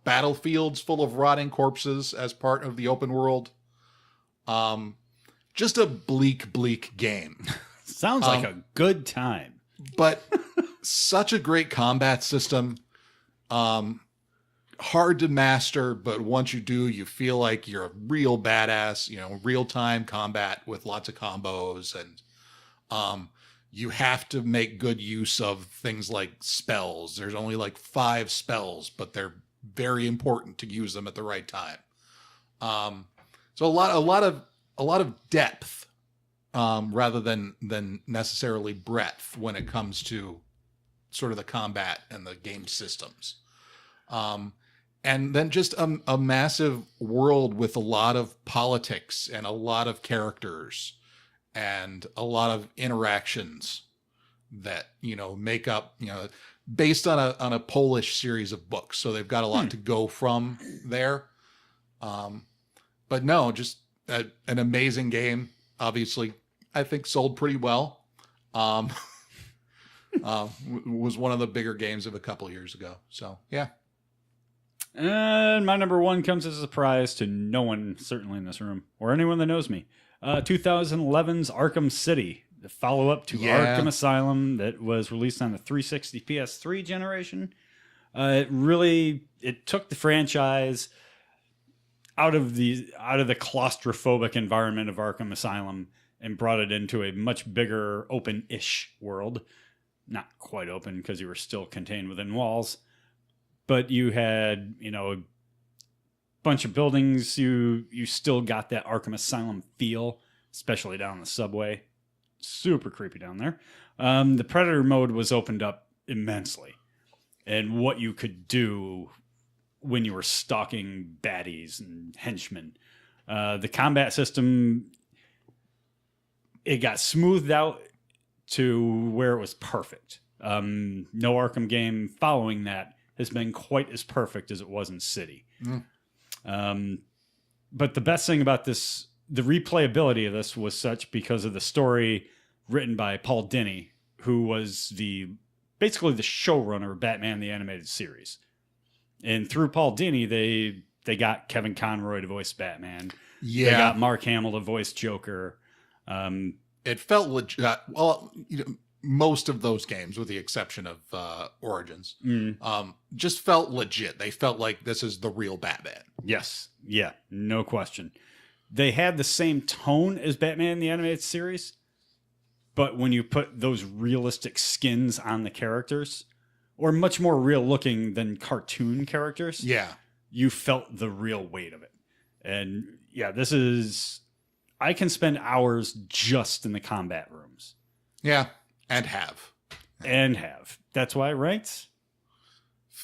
battlefields full of rotting corpses as part of the open world. Just a bleak game. Sounds like a good time. But such a great combat system. Hard to master, but once you do, you feel like you're a real badass, real-time combat with lots of combos. And you have to make good use of things like spells. There's only like 5 spells, but they're very important to use them at the right time. So a lot of depth, rather than necessarily breadth when it comes to sort of the combat and the game systems. And then just a massive world with a lot of politics and a lot of characters and a lot of interactions that, make up, based on a Polish series of books. So they've got a lot to go from there. But no, just an amazing game. Obviously, I think sold pretty well. Was one of the bigger games of a couple of years ago. So, yeah. And my number one comes as a surprise to no one, certainly in this room, or anyone that knows me. 2011's Arkham City, the follow-up to Arkham Asylum that was released on the 360 PS3 generation. It took the franchise out of the claustrophobic environment of Arkham Asylum and brought it into a much bigger, open-ish world. Not quite open because you were still contained within walls. But you had, a bunch of buildings. You still got that Arkham Asylum feel, especially down the subway. Super creepy down there. The Predator mode was opened up immensely. And what you could do when you were stalking baddies and henchmen. The combat system, it got smoothed out to where it was perfect. No Arkham game following that has been quite as perfect as it was in City. But the best thing about this, the replayability of this was such because of the story written by Paul Dini, who was basically the showrunner of Batman the Animated Series. And through Paul Dini, they got Kevin Conroy to voice Batman. Yeah. They got Mark Hamill to voice Joker. It felt legit. Well, most of those games, with the exception of Origins, just felt legit. They felt like this is the real Batman. Yes. Yeah, no question. They had the same tone as Batman the Animated Series, but when you put those realistic skins on the characters, or much more real looking than cartoon characters, you felt the real weight of it. And yeah, I can spend hours just in the combat rooms. Yeah, and have. That's why I ranked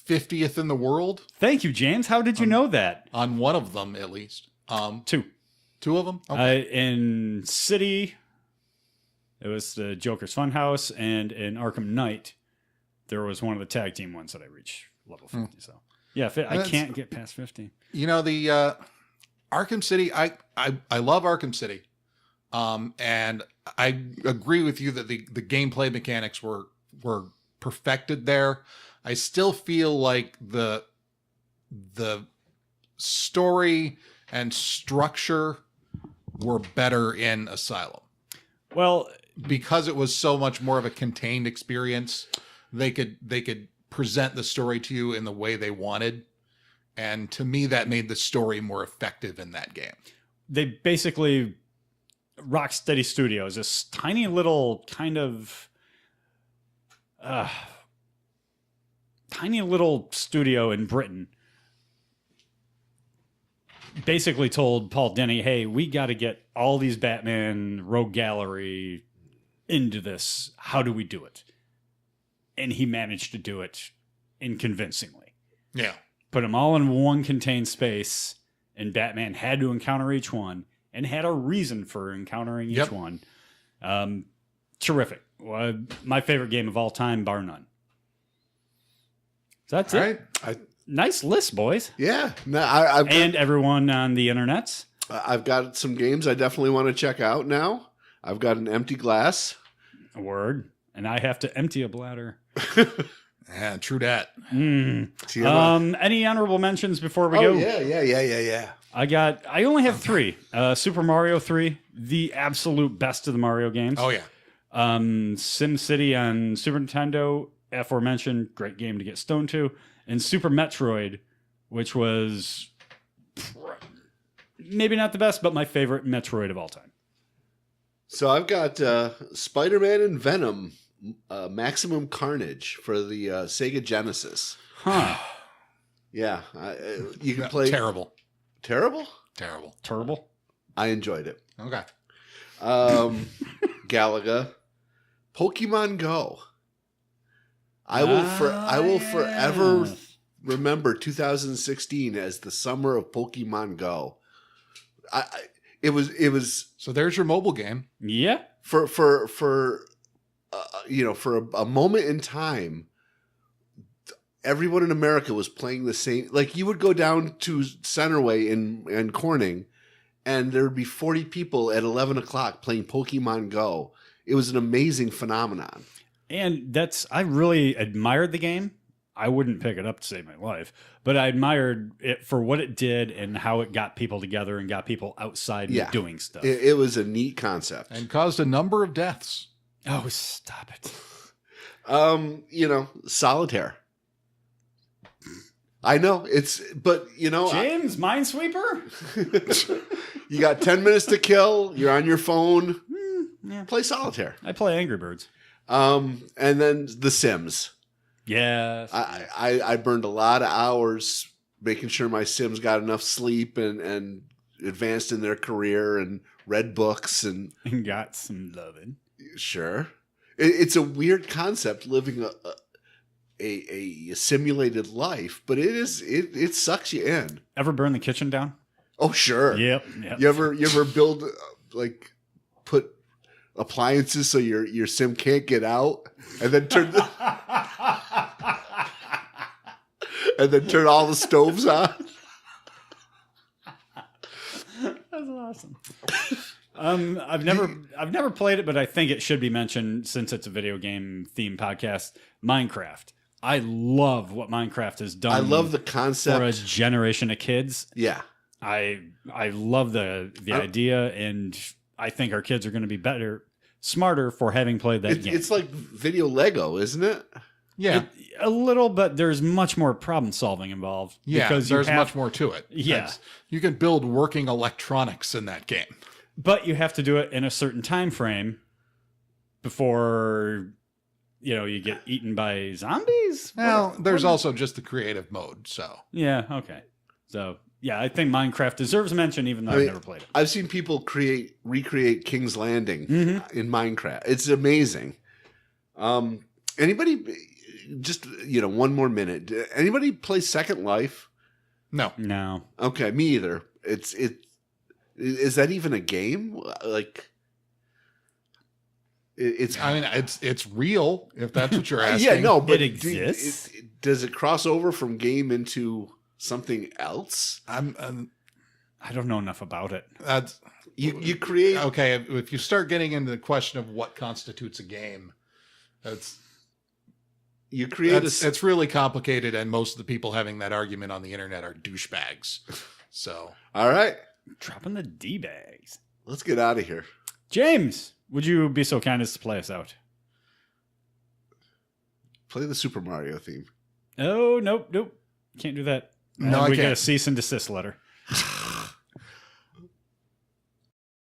50th in the world. Thank you, James. How did you know that? On one of them, at least. Two of them? Okay. In City, it was the Joker's Funhouse, and in Arkham Knight, there was one of the tag team ones that I reached level 50. So yeah, I can't get past 50. You know, the Arkham City, I love Arkham City. And I agree with you that the gameplay mechanics were perfected there. I still feel like the story and structure were better in Asylum. Well, because it was so much more of a contained experience, they could present the story to you in the way they wanted. And to me, that made the story more effective in that game. They basically, Rocksteady Studios, this tiny little kind of tiny little studio in Britain, basically told Paul Dini, hey, we got to get all these Batman Rogue Gallery into this. How do we do it? And he managed to do it convincingly. Yeah. Put them all in one contained space, and Batman had to encounter each one and had a reason for encountering each one. Terrific. My favorite game of all time, bar none. So that's it. Right. Nice list, boys. Yeah. No, and everyone on the internet. I've got some games I definitely want to check out now. I've got an empty glass. A word. And I have to empty a bladder. Yeah, true that. Any honorable mentions before we go? Yeah. I only have 3. Super Mario 3, the absolute best of the Mario games. Oh, yeah. SimCity on Super Nintendo, aforementioned, great game to get stoned to. And Super Metroid, which was maybe not the best, but my favorite Metroid of all time. So I've got Spider-Man and Venom, Maximum Carnage for the Sega Genesis. Huh. Yeah. You can play... Terrible. Terrible? Terrible. I enjoyed it. Okay. Galaga. Pokemon Go. I will forever remember 2016 as the summer of Pokemon Go. It was So there's your mobile game. Yeah. For a moment in time, everyone in America was playing the same. Like, you would go down to Centerway in Corning, and there would be 40 people at 11 o'clock playing Pokemon Go. It was an amazing phenomenon. And I really admired the game. I wouldn't pick it up to save my life, but I admired it for what it did and how it got people together and got people outside and doing stuff. It was a neat concept. And caused a number of deaths. Oh, stop it. Solitaire. I know but James, Minesweeper? You got 10 minutes to kill. You're on your phone. Yeah. Play Solitaire. I play Angry Birds. And then The Sims. Yes. I burned a lot of hours making sure my Sims got enough sleep and advanced in their career and read books and got some loving. Sure. It's a weird concept living a simulated life, but it sucks you in. Ever burn the kitchen down? Oh sure. Yep. You ever build like put appliances so your sim can't get out, and then turn all the stoves on? That's awesome. I've never played it, but I think it should be mentioned since it's a video game themed podcast. Minecraft. I love what Minecraft has done. I love the concept for a generation of kids. Yeah. I love the idea, and I think our kids are going to be smarter for having played that game. It's like video Lego, isn't it? Yeah. A little, but there's much more problem solving involved. Yeah, because there's much more to it. Yeah. You can build working electronics in that game. But you have to do it in a certain time frame before, you get eaten by zombies. Well, there's also just the creative mode, so. Yeah, okay. So, yeah, I think Minecraft deserves mention, even though I've never played it. I've seen people recreate King's Landing in Minecraft. It's amazing. Anybody, just, one more minute. Anybody play Second Life? No. Okay, me either. Is that even a game? Like, it's real, if that's what you're asking. Yeah, no, but it exists. Does it cross over from game into something else? I don't know enough about it. That's you create. Okay, if you start getting into the question of what constitutes a game, it's really complicated, and most of the people having that argument on the internet are douchebags. So, all right, dropping the D-bags. Let's get out of here. James, would you be so kind as to play us out? Play the Super Mario theme. Oh, nope. Can't do that. No, I we can't. got a cease and desist letter.